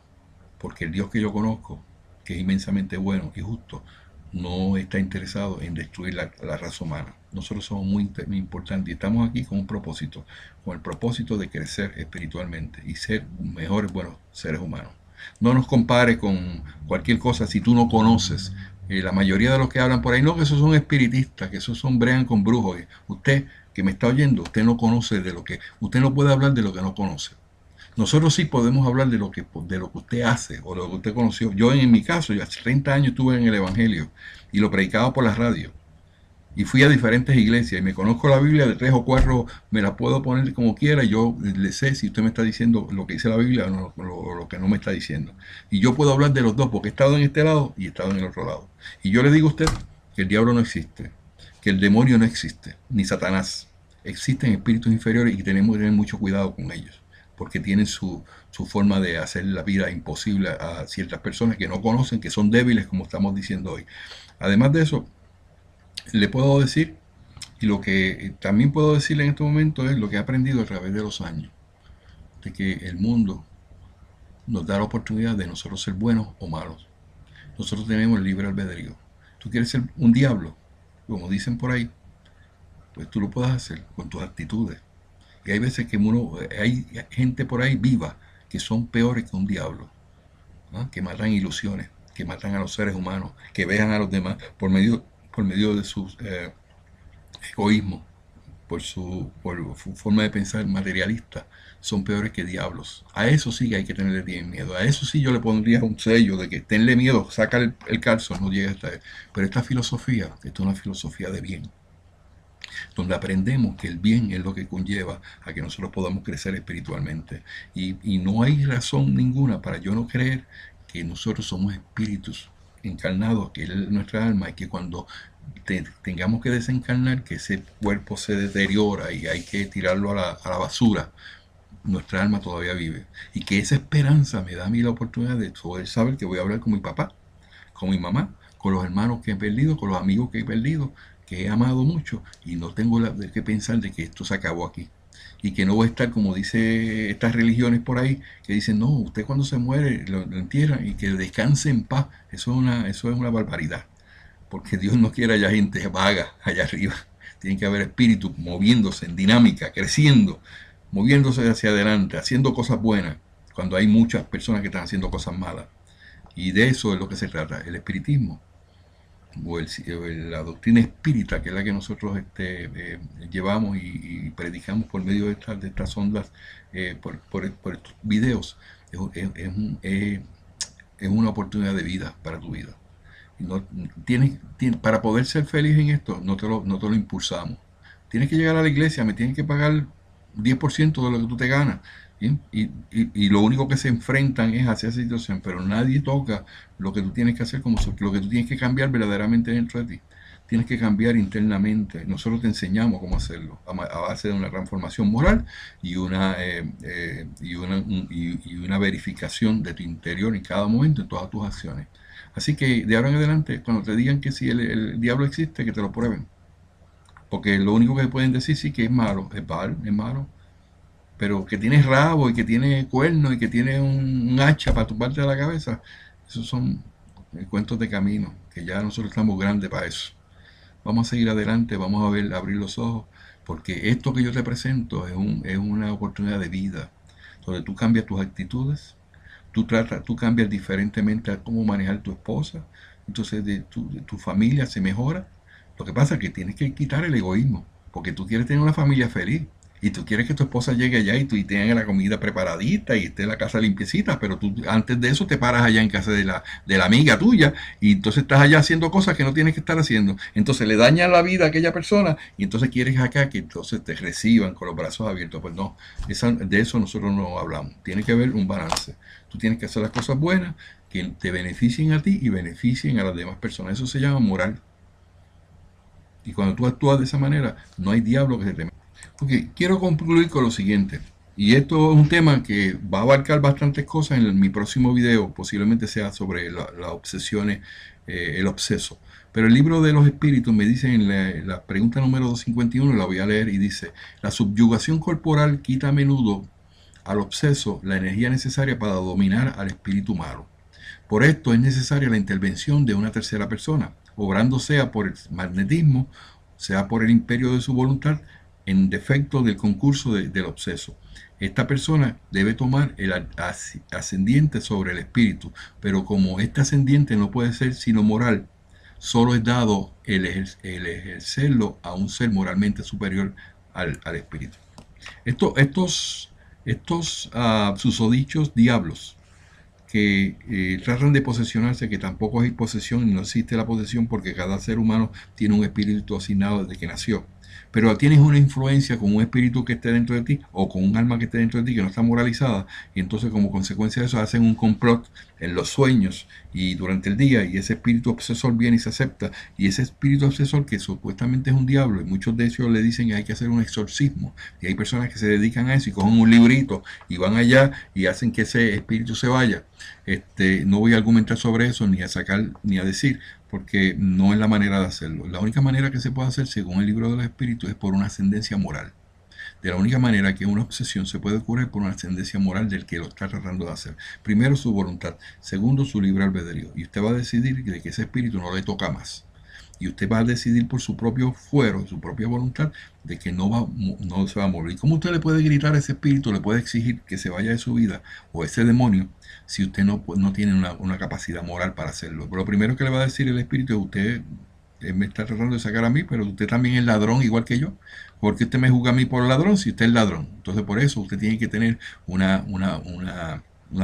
Porque el Dios que yo conozco, que es inmensamente bueno y justo, no está interesado en destruir la raza humana. Nosotros somos muy importantes y estamos aquí con un propósito, con el propósito de crecer espiritualmente y ser mejores, buenos seres humanos. No nos compare con cualquier cosa si tú no conoces. La mayoría de los que hablan por ahí, no, que esos son espiritistas, que esos son bregan con brujos. Usted que me está oyendo, usted no conoce usted no puede hablar de lo que no conoce. Nosotros sí podemos hablar de lo que usted hace o de lo que usted conoció. Yo en mi caso, yo hace 30 años estuve en el Evangelio y lo predicaba por la radio. Y fui a diferentes iglesias y me conozco la Biblia de 3 o 4, me la puedo poner como quiera. Y yo le sé si usted me está diciendo lo que dice la Biblia o lo que no me está diciendo. Y yo puedo hablar de los dos porque he estado en este lado y he estado en el otro lado. Y yo le digo a usted que el diablo no existe, que el demonio no existe, ni Satanás. Existen espíritus inferiores y tenemos que tener mucho cuidado con ellos, porque tienen su forma de hacer la vida imposible a ciertas personas que no conocen, que son débiles, como estamos diciendo hoy. Además de eso, le puedo decir, y lo que también puedo decirle en este momento es lo que he aprendido a través de los años, de que el mundo nos da la oportunidad de nosotros ser buenos o malos. Nosotros tenemos el libre albedrío. Tú quieres ser un diablo, como dicen por ahí, pues tú lo puedes hacer con tus actitudes. Y hay veces que hay gente por ahí viva que son peores que un diablo, ¿no? Que matan ilusiones, que matan a los seres humanos, que vejan a los demás por medio de sus egoísmo, por su forma de pensar materialista. Son peores que diablos. A eso sí que hay que tenerle bien miedo. A eso sí yo le pondría un sello de que tenle miedo, saca el calzo, no llega hasta él. Pero esta filosofía, esta es una filosofía de bien, donde aprendemos que el bien es lo que conlleva a que nosotros podamos crecer espiritualmente. Y no hay razón ninguna para yo no creer que nosotros somos espíritus encarnados, que es nuestra alma, y que cuando tengamos que desencarnar, que ese cuerpo se deteriora y hay que tirarlo a la basura, nuestra alma todavía vive. Y que esa esperanza me da a mí la oportunidad de poder saber que voy a hablar con mi papá, con mi mamá, con los hermanos que he perdido, con los amigos que he perdido, que he amado mucho, y no tengo que pensar de que esto se acabó aquí. Y que no voy a estar como dice estas religiones por ahí, que dicen, no, usted cuando se muere lo entierran y que descanse en paz. Eso es una barbaridad. Porque Dios no quiere haya gente vaga allá arriba. Tiene que haber espíritu moviéndose en dinámica, creciendo, moviéndose hacia adelante, haciendo cosas buenas, cuando hay muchas personas que están haciendo cosas malas. Y de eso es lo que se trata, el espiritismo, o la doctrina espírita, que es la que nosotros llevamos y predicamos por medio de estas ondas, por estos videos. Es una oportunidad de vida para tu vida. No, para poder ser feliz en esto, no te lo impulsamos. Tienes que llegar a la iglesia, me tienes que pagar 10% de lo que tú te ganas. Y lo único que se enfrentan es hacia esa situación, pero nadie toca lo que tú tienes que hacer, lo que tú tienes que cambiar verdaderamente dentro de ti. Tienes que cambiar internamente. Nosotros te enseñamos cómo hacerlo a base de una transformación moral y una verificación de tu interior en cada momento, en todas tus acciones. Así que de ahora en adelante, cuando te digan que si el diablo existe, que te lo prueben. Porque lo único que pueden decir sí que es malo, es malo. Pero que tiene rabo y que tiene cuerno y que tiene un hacha para tu parte de la cabeza, esos son cuentos de camino, que ya nosotros estamos grandes para eso. Vamos a seguir adelante, vamos a abrir los ojos, porque esto que yo te presento es una oportunidad de vida, donde tú cambias tus actitudes, tú cambias diferentemente a cómo manejar tu esposa, entonces tu familia se mejora. Lo que pasa es que tienes que quitar el egoísmo, porque tú quieres tener una familia feliz. Y tú quieres que tu esposa llegue allá y tenga la comida preparadita y esté la casa limpiecita, pero tú antes de eso te paras allá en casa de la amiga tuya y entonces estás allá haciendo cosas que no tienes que estar haciendo. Entonces le dañas la vida a aquella persona y entonces quieres acá que entonces te reciban con los brazos abiertos. Pues no, de eso nosotros no hablamos. Tiene que haber un balance. Tú tienes que hacer las cosas buenas que te beneficien a ti y beneficien a las demás personas. Eso se llama moral. Y cuando tú actúas de esa manera, no hay diablo que se te meta. Ok, quiero concluir con lo siguiente, Y esto es un tema que va a abarcar bastantes cosas en mi próximo video, posiblemente sea sobre las obsesiones, el obseso. Pero el libro de los espíritus me dice en la pregunta número 251, la voy a leer y dice, la subyugación corporal quita a menudo al obseso la energía necesaria para dominar al espíritu malo. Por esto es necesaria la intervención de una tercera persona, obrando sea por el magnetismo, sea por el imperio de su voluntad, en defecto del concurso del obseso. Esta persona debe tomar el ascendiente sobre el espíritu, pero como este ascendiente no puede ser sino moral, solo es dado el ejercerlo a un ser moralmente superior al espíritu. Estos susodichos diablos que tratan de posesionarse, que tampoco hay posesión, no existe la posesión porque cada ser humano tiene un espíritu asignado desde que nació. Pero tienes una influencia con un espíritu que esté dentro de ti o con un alma que esté dentro de ti que no está moralizada, y entonces como consecuencia de eso hacen un complot en los sueños y durante el día, y ese espíritu obsesor viene y se acepta, y ese espíritu obsesor que supuestamente es un diablo, y muchos de ellos le dicen que hay que hacer un exorcismo, y hay personas que se dedican a eso y cogen un librito y van allá y hacen que ese espíritu se vaya. No voy a argumentar sobre eso, ni a sacar, ni a decir, porque no es la manera de hacerlo. La única manera que se puede hacer, según el libro de los espíritus, es por una ascendencia moral. De la única manera que una obsesión se puede curar por una ascendencia moral del que lo está tratando de hacer. Primero, su voluntad. Segundo, su libre albedrío. Y usted va a decidir de que ese espíritu no le toca más. Y usted va a decidir por su propio fuero, su propia voluntad, de que no se va a morir. ¿Y cómo usted le puede gritar a ese espíritu, le puede exigir que se vaya de su vida, o ese demonio, si usted no tiene una capacidad moral para hacerlo? Pero lo primero que le va a decir el espíritu es: usted me está tratando de sacar a mí, pero usted también es ladrón igual que yo. ¿Por qué usted me juzga a mí por ladrón si usted es ladrón? Entonces por eso usted tiene que tener una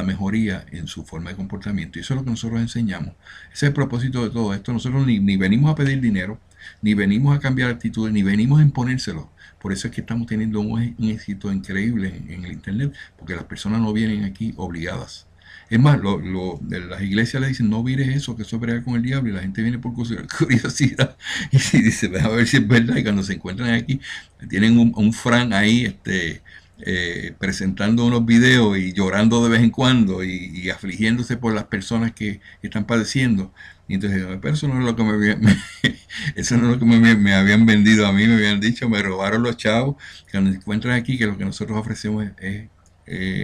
mejoría en su forma de comportamiento. Y eso es lo que nosotros enseñamos. Ese es el propósito de todo esto. Nosotros ni venimos a pedir dinero, ni venimos a cambiar actitudes, ni venimos a imponérselo. Por eso es que estamos teniendo un éxito increíble en el Internet, porque las personas no vienen aquí obligadas. Es más, las iglesias le dicen: no mires eso, que eso es bregar con el diablo, y la gente viene por curiosidad y si dice: deja ver si es verdad. Y cuando se encuentran aquí, tienen un Fran ahí presentando unos videos y llorando de vez en cuando y afligiéndose por las personas que están padeciendo. Y entonces, pero eso no es lo que eso no es lo que me habían vendido a mí, me habían dicho, me robaron los chavos. Cuando se encuentran aquí, que lo que nosotros ofrecemos es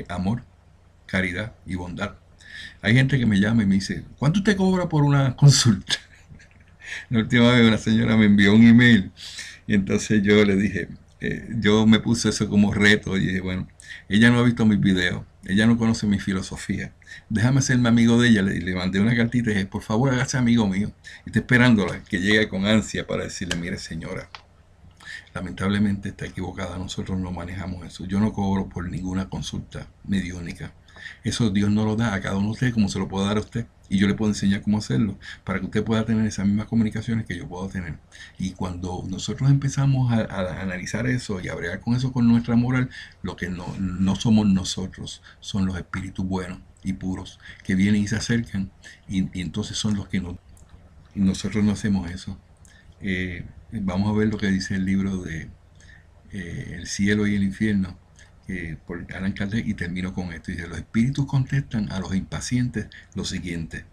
amor, caridad y bondad. Hay gente que me llama y me dice: ¿cuánto usted cobra por una consulta? La última vez una señora me envió un email y entonces yo le dije, yo me puse eso como reto y dije: bueno, ella no ha visto mis videos, ella no conoce mi filosofía, déjame hacerme amigo de ella. Le mandé una cartita y dije: por favor, hágase amigo mío. Y estoy esperándola que llegue con ansia para decirle: mire señora, lamentablemente está equivocada, nosotros no manejamos eso, yo no cobro por ninguna consulta mediúnica. Eso Dios no lo da a cada uno de ustedes como se lo puedo dar a usted. Y yo le puedo enseñar cómo hacerlo para que usted pueda tener esas mismas comunicaciones que yo puedo tener. Y cuando nosotros empezamos a analizar eso y a bregar con eso con nuestra moral, lo que no somos nosotros, son los espíritus buenos y puros que vienen y se acercan, y entonces son los que nos... Y nosotros no hacemos eso. Vamos a ver lo que dice el libro de El cielo y el infierno, por Allan Kardec, y termino con esto. Dice: los espíritus contestan a los impacientes lo siguiente.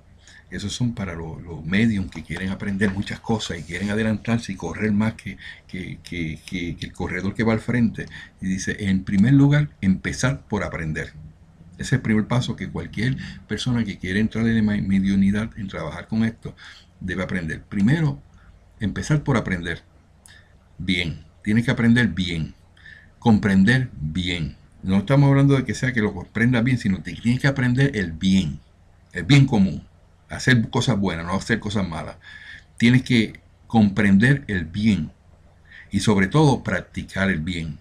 Esos son para los mediums que quieren aprender muchas cosas y quieren adelantarse y correr más que el corredor que va al frente. Y dice: en primer lugar, empezar por aprender. Ese es el primer paso que cualquier persona que quiere entrar en la mediunidad, en trabajar con esto, debe aprender. Primero, empezar por aprender bien. Tienes que aprender bien, comprender bien. No estamos hablando de que sea que lo comprendas bien, sino que tienes que aprender el bien común. Hacer cosas buenas, no hacer cosas malas. Tienes que comprender el bien y sobre todo practicar el bien,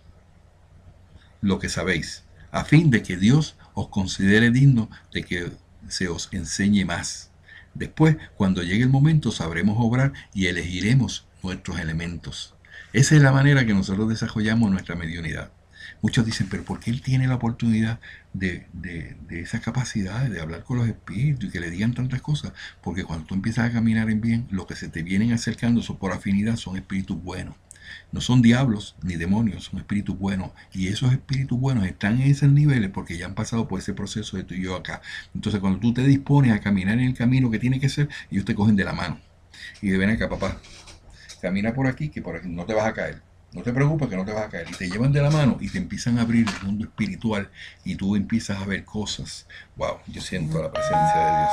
lo que sabéis, a fin de que Dios os considere digno de que se os enseñe más. Después, cuando llegue el momento, sabremos obrar y elegiremos nuestros elementos. Esa es la manera que nosotros desarrollamos nuestra mediunidad. Muchos dicen: pero ¿por qué él tiene la oportunidad de esa capacidad de hablar con los espíritus y que le digan tantas cosas? Porque cuando tú empiezas a caminar en bien, lo que se te vienen acercando por afinidad son espíritus buenos. No son diablos ni demonios, son espíritus buenos. Y esos espíritus buenos están en esos niveles porque ya han pasado por ese proceso de tú y yo acá. Entonces cuando tú te dispones a caminar en el camino que tiene que ser, ellos te cogen de la mano. Y ven acá, papá, camina por aquí, que por aquí no te vas a caer. No te preocupes que no te vas a caer. Y te llevan de la mano y te empiezan a abrir el mundo espiritual y tú empiezas a ver cosas. Wow, yo siento la presencia de Dios.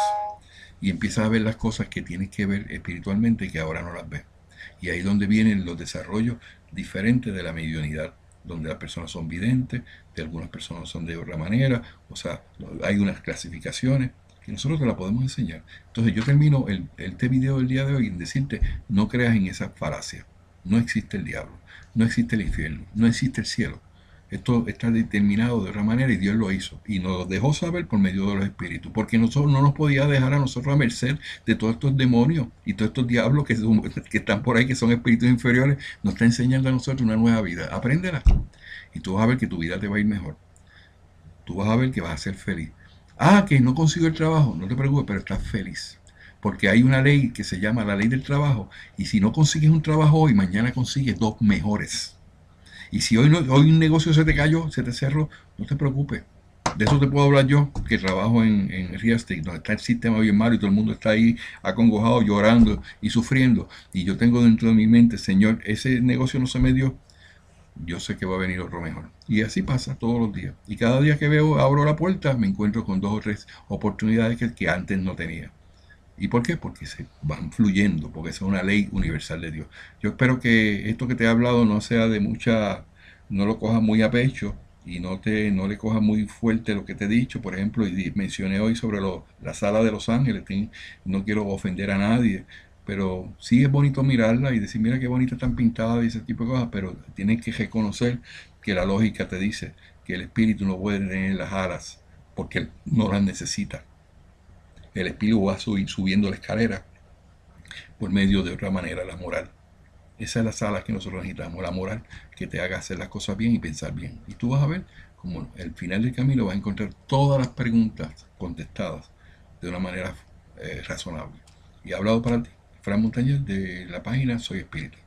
Y empiezas a ver las cosas que tienes que ver espiritualmente y que ahora no las ves. Y ahí es donde vienen los desarrollos diferentes de la mediunidad, donde las personas son videntes, de algunas personas son de otra manera, o sea, hay unas clasificaciones que nosotros te la podemos enseñar. Entonces yo termino este video del día de hoy en decirte, no creas en esa falacia. No existe el diablo, no existe el infierno, no existe el cielo. Esto está determinado de otra manera y Dios lo hizo. Y nos lo dejó saber por medio de los espíritus. Porque nosotros no nos podía dejar a nosotros a merced de todos estos demonios y todos estos diablos que están por ahí, que son espíritus inferiores. Nos está enseñando a nosotros una nueva vida. Apréndela. Y tú vas a ver que tu vida te va a ir mejor. Tú vas a ver que vas a ser feliz. Ah, que no consigo el trabajo. No te preocupes, pero estás feliz. Porque hay una ley que se llama la ley del trabajo. Y si no consigues un trabajo hoy, mañana consigues dos mejores. Y si hoy, hoy un negocio se te cayó, se te cerró, no te preocupes. De eso te puedo hablar yo, que trabajo en real estate, donde está el sistema bien malo y todo el mundo está ahí acongojado, llorando y sufriendo. Y yo tengo dentro de mi mente, Señor, ese negocio no se me dio, yo sé que va a venir otro mejor. Y así pasa todos los días. Y cada día que veo, abro la puerta, me encuentro con dos o tres oportunidades que antes no tenía. ¿Y por qué? Porque se van fluyendo, porque es una ley universal de Dios. Yo espero que esto que te he hablado no sea de mucha, no lo cojas muy a pecho y no le cojas muy fuerte lo que te he dicho. Por ejemplo, y mencioné hoy sobre la sala de Los Ángeles, no quiero ofender a nadie, pero sí es bonito mirarla y decir, mira qué bonita están pintadas y ese tipo de cosas, pero tienes que reconocer que la lógica te dice que el espíritu no puede tener las alas porque él no las necesita. El espíritu va subiendo la escalera por medio de otra manera, la moral. Esa es la sala que nosotros necesitamos, la moral que te haga hacer las cosas bien y pensar bien. Y tú vas a ver como al final del camino vas a encontrar todas las preguntas contestadas de una manera razonable. Y he hablado para ti, Fran Montañez, de la página Soy Espírita.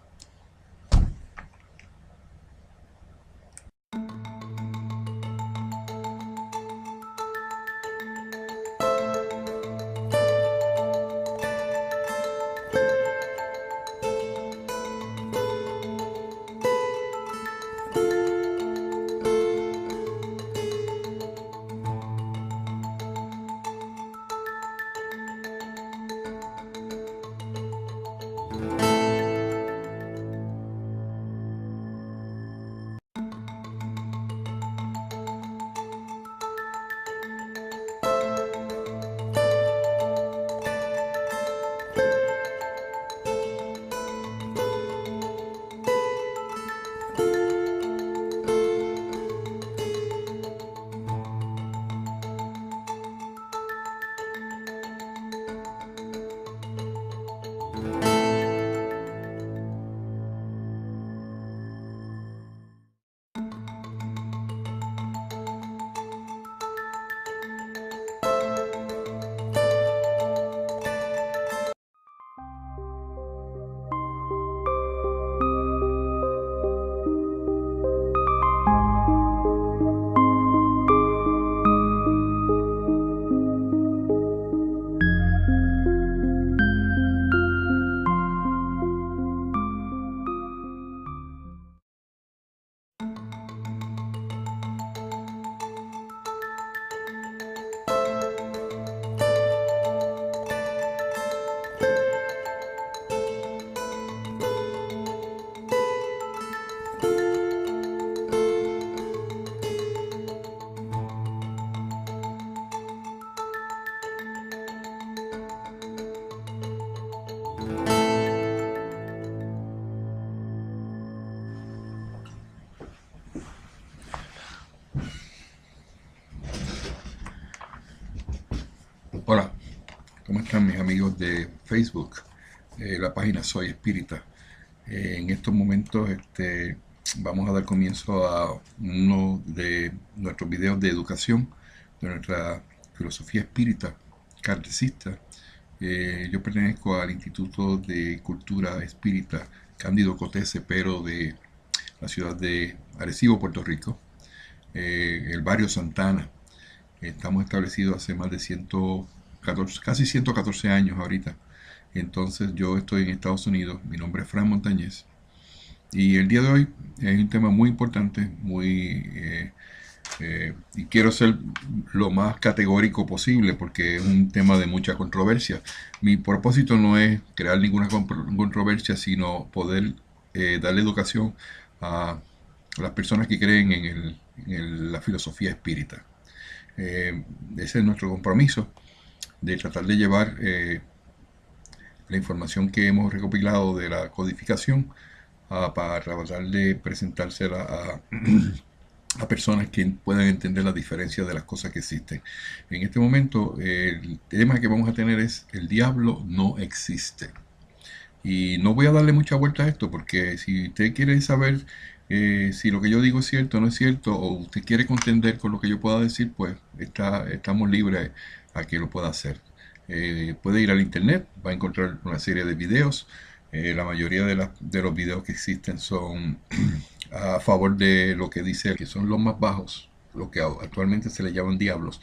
Hola, ¿cómo están mis amigos de Facebook? La página Soy Espírita. En estos momentos vamos a dar comienzo a uno de nuestros videos de educación, de nuestra filosofía espírita, kardecista, Yo pertenezco al Instituto de Cultura Espírita Cándido Coté Cepero de la ciudad de Arecibo, Puerto Rico, el barrio Santana. Estamos establecidos hace más de 114, casi 114 años ahorita. Entonces yo estoy en Estados Unidos, mi nombre es Fran Montañez y el día de hoy es un tema muy importante, y quiero ser lo más categórico posible porque es un tema de mucha controversia. Mi propósito no es crear ninguna controversia, sino poder darle educación a las personas que creen en la filosofía espírita. Ese es nuestro compromiso de tratar de llevar la información que hemos recopilado de la codificación para tratar de presentársela a personas que puedan entender la diferencia de las cosas que existen. En este momento, el tema que vamos a tener es: el diablo no existe. Y no voy a darle mucha vuelta a esto, porque si usted quiere saber si lo que yo digo es cierto o no es cierto, o usted quiere contender con lo que yo pueda decir, pues estamos libres a que lo pueda hacer. Puede ir al internet, va a encontrar una serie de videos. La mayoría de los videos que existen son a favor de lo que dice que son los más bajos, lo que actualmente se le llaman diablos.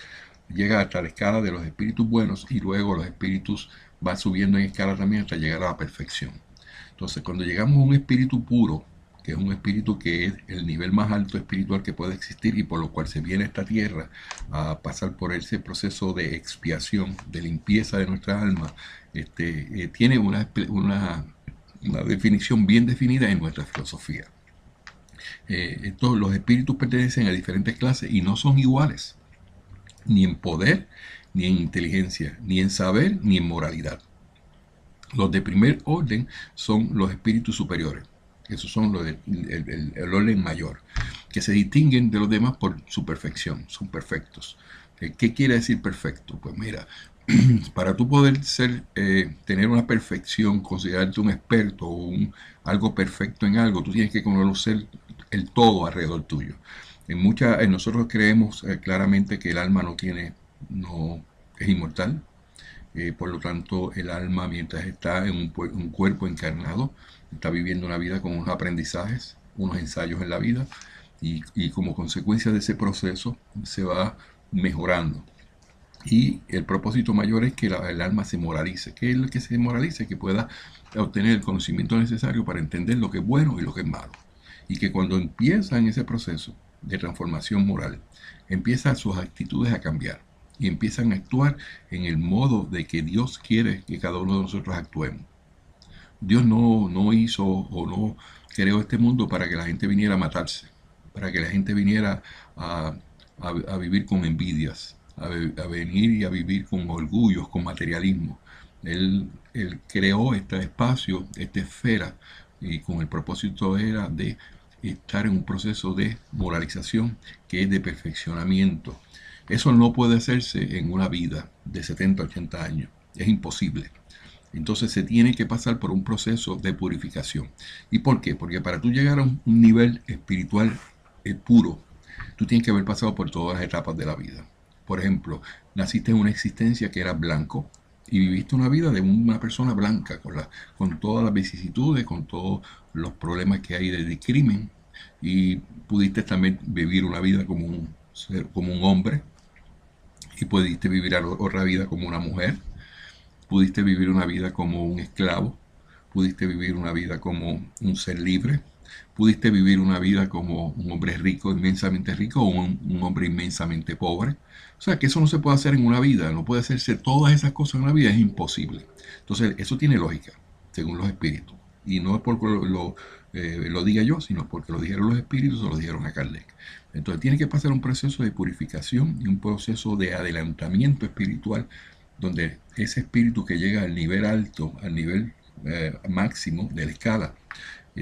Llega hasta la escala de los espíritus buenos y luego los espíritus van subiendo en escala también hasta llegar a la perfección. Entonces, cuando llegamos a un espíritu puro, que es un espíritu que es el nivel más alto espiritual que puede existir y por lo cual se viene a esta tierra a pasar por ese proceso de expiación, de limpieza de nuestra alma, tiene una definición bien definida en nuestra filosofía. Los espíritus pertenecen a diferentes clases y no son iguales, ni en poder, ni en inteligencia, ni en saber, ni en moralidad. Los de primer orden son los espíritus superiores. Esos son el orden mayor, que se distinguen de los demás por su perfección, son perfectos. ¿Qué quiere decir perfecto? Pues mira, para tú poder tener una perfección, considerarte un experto o algo perfecto en algo, tú tienes que conocer el todo alrededor tuyo. Nosotros creemos claramente que el alma no es inmortal. Por lo tanto, el alma, mientras está en un cuerpo encarnado, está viviendo una vida con unos aprendizajes, unos ensayos en la vida, y como consecuencia de ese proceso se va mejorando. Y el propósito mayor es que el alma se moralice. ¿Qué es lo que se moralice? Que pueda obtener el conocimiento necesario para entender lo que es bueno y lo que es malo. Y que cuando empieza en ese proceso de transformación moral, empiezan sus actitudes a cambiar y empiezan a actuar en el modo de que Dios quiere que cada uno de nosotros actuemos. Dios no hizo o no creó este mundo para que la gente viniera a matarse, para que la gente viniera a vivir con envidias, a venir y a vivir con orgullos, con materialismo. Él creó este espacio, esta esfera, y con el propósito era de estar en un proceso de moralización, que es de perfeccionamiento. Eso no puede hacerse en una vida de 70, 80 años. Es imposible. Entonces se tiene que pasar por un proceso de purificación. ¿Y por qué? Porque para tú llegar a un nivel espiritual puro, tú tienes que haber pasado por todas las etapas de la vida. Por ejemplo, naciste en una existencia que era blanco y viviste una vida de una persona blanca, con todas las vicisitudes, con todos los problemas que hay de crimen, y pudiste también vivir una vida como un hombre, y pudiste vivir otra vida como una mujer, pudiste vivir una vida como un esclavo, pudiste vivir una vida como un ser libre, pudiste vivir una vida como un hombre rico, inmensamente rico, o un hombre inmensamente pobre. O sea, que eso no se puede hacer en una vida, no puede hacerse todas esas cosas en una vida, es imposible. Entonces, eso tiene lógica, según los espíritus. Y no es porque lo diga yo, sino porque lo dijeron los espíritus o lo dijeron a Kardec. Entonces, tiene que pasar un proceso de purificación y un proceso de adelantamiento espiritual, donde ese espíritu que llega al nivel alto, al nivel máximo de la escala,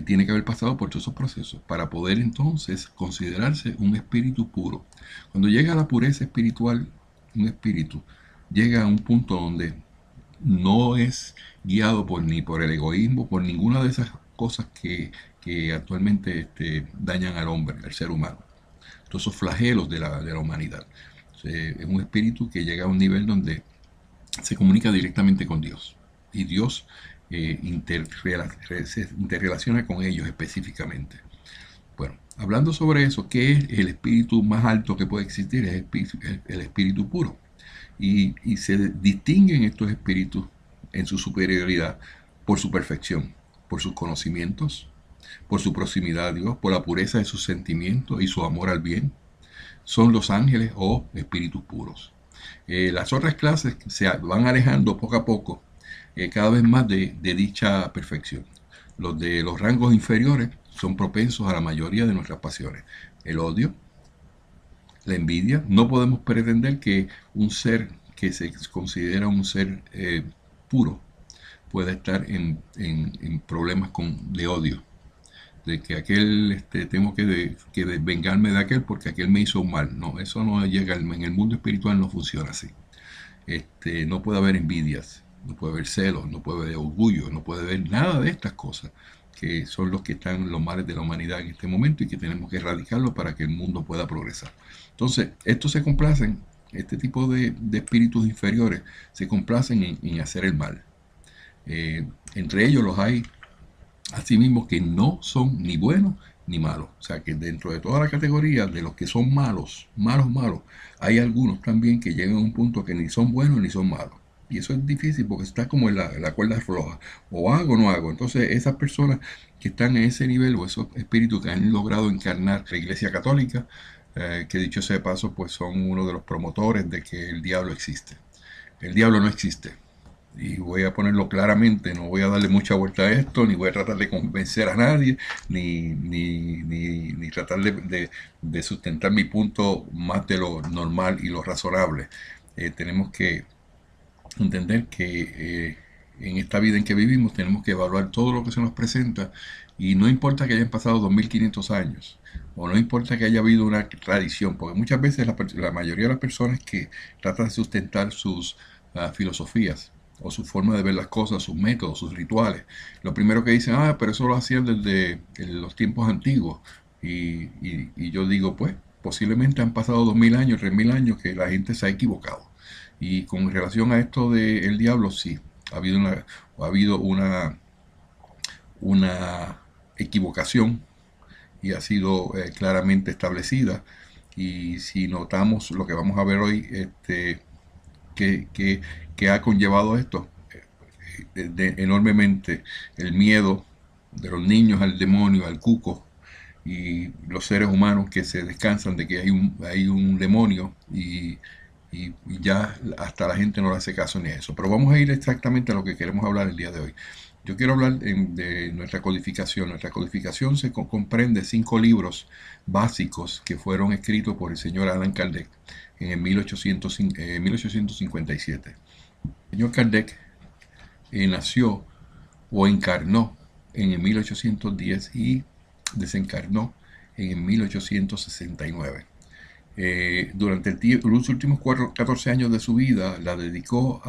tiene que haber pasado por todos esos procesos para poder entonces considerarse un espíritu puro. Cuando llega a la pureza espiritual, un espíritu llega a un punto donde no es guiado ni por el egoísmo, por ninguna de esas cosas que actualmente dañan al hombre, al ser humano. Todos esos flagelos de la humanidad. Es un espíritu que llega a un nivel donde se comunica directamente con Dios. Y Dios se interrelaciona con ellos específicamente. Bueno, hablando sobre eso, ¿qué es el espíritu más alto que puede existir? Es el espíritu puro. Y se distinguen estos espíritus en su superioridad por su perfección, por sus conocimientos, por su proximidad a Dios, por la pureza de sus sentimientos y su amor al bien. Son los ángeles o espíritus puros. Las otras clases se van alejando poco a poco, cada vez más de dicha perfección. Los de los rangos inferiores son propensos a la mayoría de nuestras pasiones. El odio, la envidia. No podemos pretender que un ser que se considera un ser puro pueda estar en problemas de odio. De que aquel, tengo que vengarme de aquel porque aquel me hizo un mal. No, eso no llega, en el mundo espiritual no funciona así. No puede haber envidias, no puede haber celos, no puede haber orgullo, no puede haber nada de estas cosas que son los que están los males de la humanidad en este momento y que tenemos que erradicarlos para que el mundo pueda progresar. Entonces, estos se complacen, este tipo de espíritus inferiores se complacen en hacer el mal. Entre ellos los hay asimismo que no son ni buenos ni malos. O sea que dentro de toda la categoría de los que son malos, malos, malos, hay algunos también que llegan a un punto que ni son buenos ni son malos. Y eso es difícil porque está como en la cuerda floja. O hago o no hago. Entonces esas personas que están en ese nivel o esos espíritus que han logrado encarnar la Iglesia Católica, que dicho sea de paso, pues son uno de los promotores de que el diablo existe. El diablo no existe, y voy a ponerlo claramente, no voy a darle mucha vuelta a esto, ni voy a tratar de convencer a nadie, ni tratar de sustentar mi punto más de lo normal y lo razonable. Tenemos que entender que en esta vida en que vivimos tenemos que evaluar todo lo que se nos presenta y no importa que hayan pasado 2500 años o no importa que haya habido una tradición, porque muchas veces la mayoría de las personas que tratan de sustentar sus filosofías o su forma de ver las cosas, sus métodos, sus rituales, lo primero que dicen, pero eso lo hacían desde los tiempos antiguos. Y yo digo, pues, posiblemente han pasado 2000 años, 3000 años que la gente se ha equivocado. Y con relación a esto del diablo, sí, ha habido una equivocación y ha sido claramente establecida. Y si notamos lo que vamos a ver hoy, que, que, que ha conllevado esto, enormemente el miedo de los niños al demonio, al cuco, y los seres humanos que se descansan de que hay un demonio y ya hasta la gente no le hace caso ni a eso. Pero vamos a ir exactamente a lo que queremos hablar el día de hoy. Yo quiero hablar de nuestra codificación. Nuestra codificación se comprende 5 libros básicos que fueron escritos por el señor Allan Kardec en el 1857. El señor Kardec nació o encarnó en el 1810 y desencarnó en el 1869. Durante los últimos 14 años de su vida la dedicó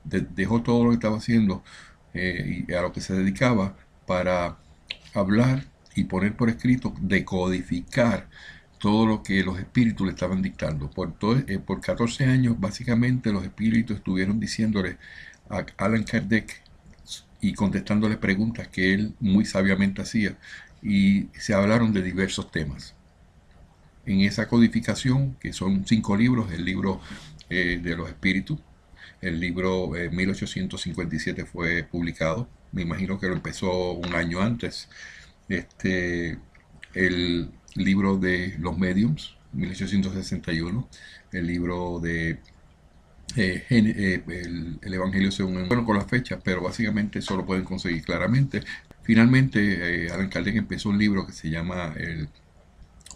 dejó todo lo que estaba haciendo y a lo que se dedicaba para hablar y poner por escrito, decodificar todo lo que los espíritus le estaban dictando. Por 14 años básicamente los espíritus estuvieron diciéndole a Allan Kardec y contestándole preguntas que él muy sabiamente hacía, y se hablaron de diversos temas. En esa codificación, que son 5 libros, el libro de los espíritus, el libro 1857 fue publicado, me imagino que lo empezó un año antes. El libro de los mediums, 1861, el libro de el Evangelio según, bueno, con las fechas, pero básicamente eso lo pueden conseguir claramente. Finalmente, Allan Kardec empezó un libro que se llama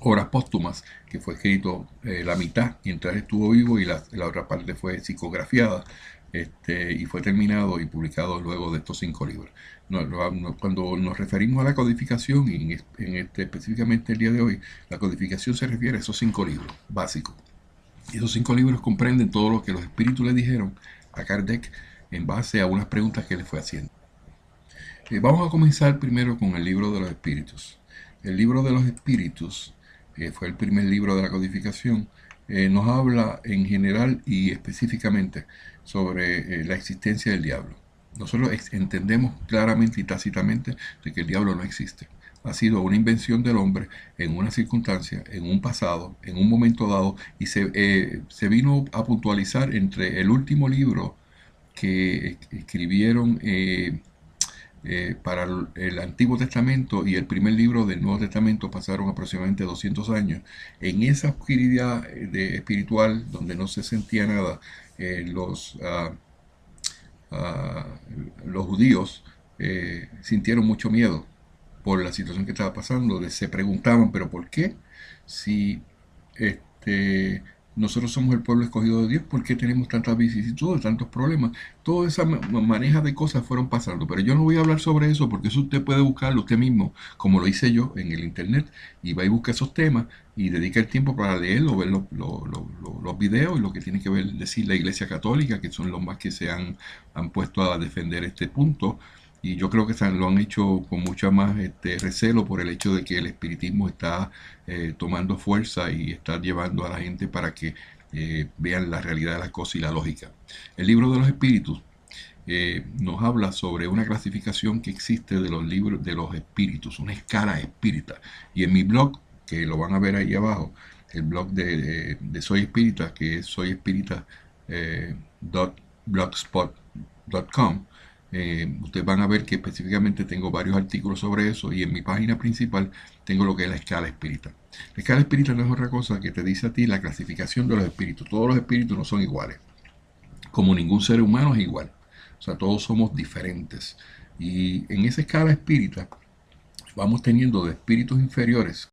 Obras Póstumas, que fue escrito la mitad mientras estuvo vivo y la otra parte fue psicografiada, y fue terminado y publicado luego de estos 5 libros. Cuando nos referimos a la codificación, y específicamente el día de hoy, la codificación se refiere a esos 5 libros básicos. Y esos 5 libros comprenden todo lo que los espíritus le dijeron a Kardec en base a unas preguntas que le fue haciendo. Vamos a comenzar primero con el libro de los espíritus. El libro de los espíritus fue el primer libro de la codificación. nos habla en general y específicamente sobre la existencia del diablo. Nosotros entendemos claramente y tácitamente de que el diablo no existe. Ha sido una invención del hombre en una circunstancia, en un pasado, en un momento dado, y se vino a puntualizar entre el último libro que escribieron para el Antiguo Testamento y el primer libro del Nuevo Testamento. Pasaron aproximadamente 200 años. En esa oscuridad espiritual, donde no se sentía nada, eh, los, uh, uh, los judíos sintieron mucho miedo por la situación que estaba pasando. Se preguntaban, pero ¿por qué? Si este, nosotros somos el pueblo escogido de Dios, ¿por qué tenemos tantas vicisitudes, tantos problemas? Toda esa maneja de cosas fueron pasando, pero yo no voy a hablar sobre eso porque eso usted puede buscarlo usted mismo, como lo hice yo en el internet, y va y busca esos temas y dedica el tiempo para leerlo, ver los videos y lo que tiene que ver, decir la Iglesia Católica, que son los más que han puesto a defender este punto. Y yo creo que lo han hecho con mucha más recelo por el hecho de que el espiritismo está tomando fuerza y está llevando a la gente para que vean la realidad de las cosas y la lógica. El libro de los espíritus nos habla sobre una clasificación que existe de los libros de los espíritus, una escala espírita. Y en mi blog, que lo van a ver ahí abajo, el blog de Soy Espírita, que es soyespírita.blogspot.com, ustedes van a ver que específicamente tengo varios artículos sobre eso, y en mi página principal tengo lo que es la escala espírita. La escala espírita no es otra cosa que te dice a ti la clasificación de los espíritus. Todos los espíritus no son iguales, como ningún ser humano es igual. O sea, todos somos diferentes. Y en esa escala espírita vamos teniendo de espíritus inferiores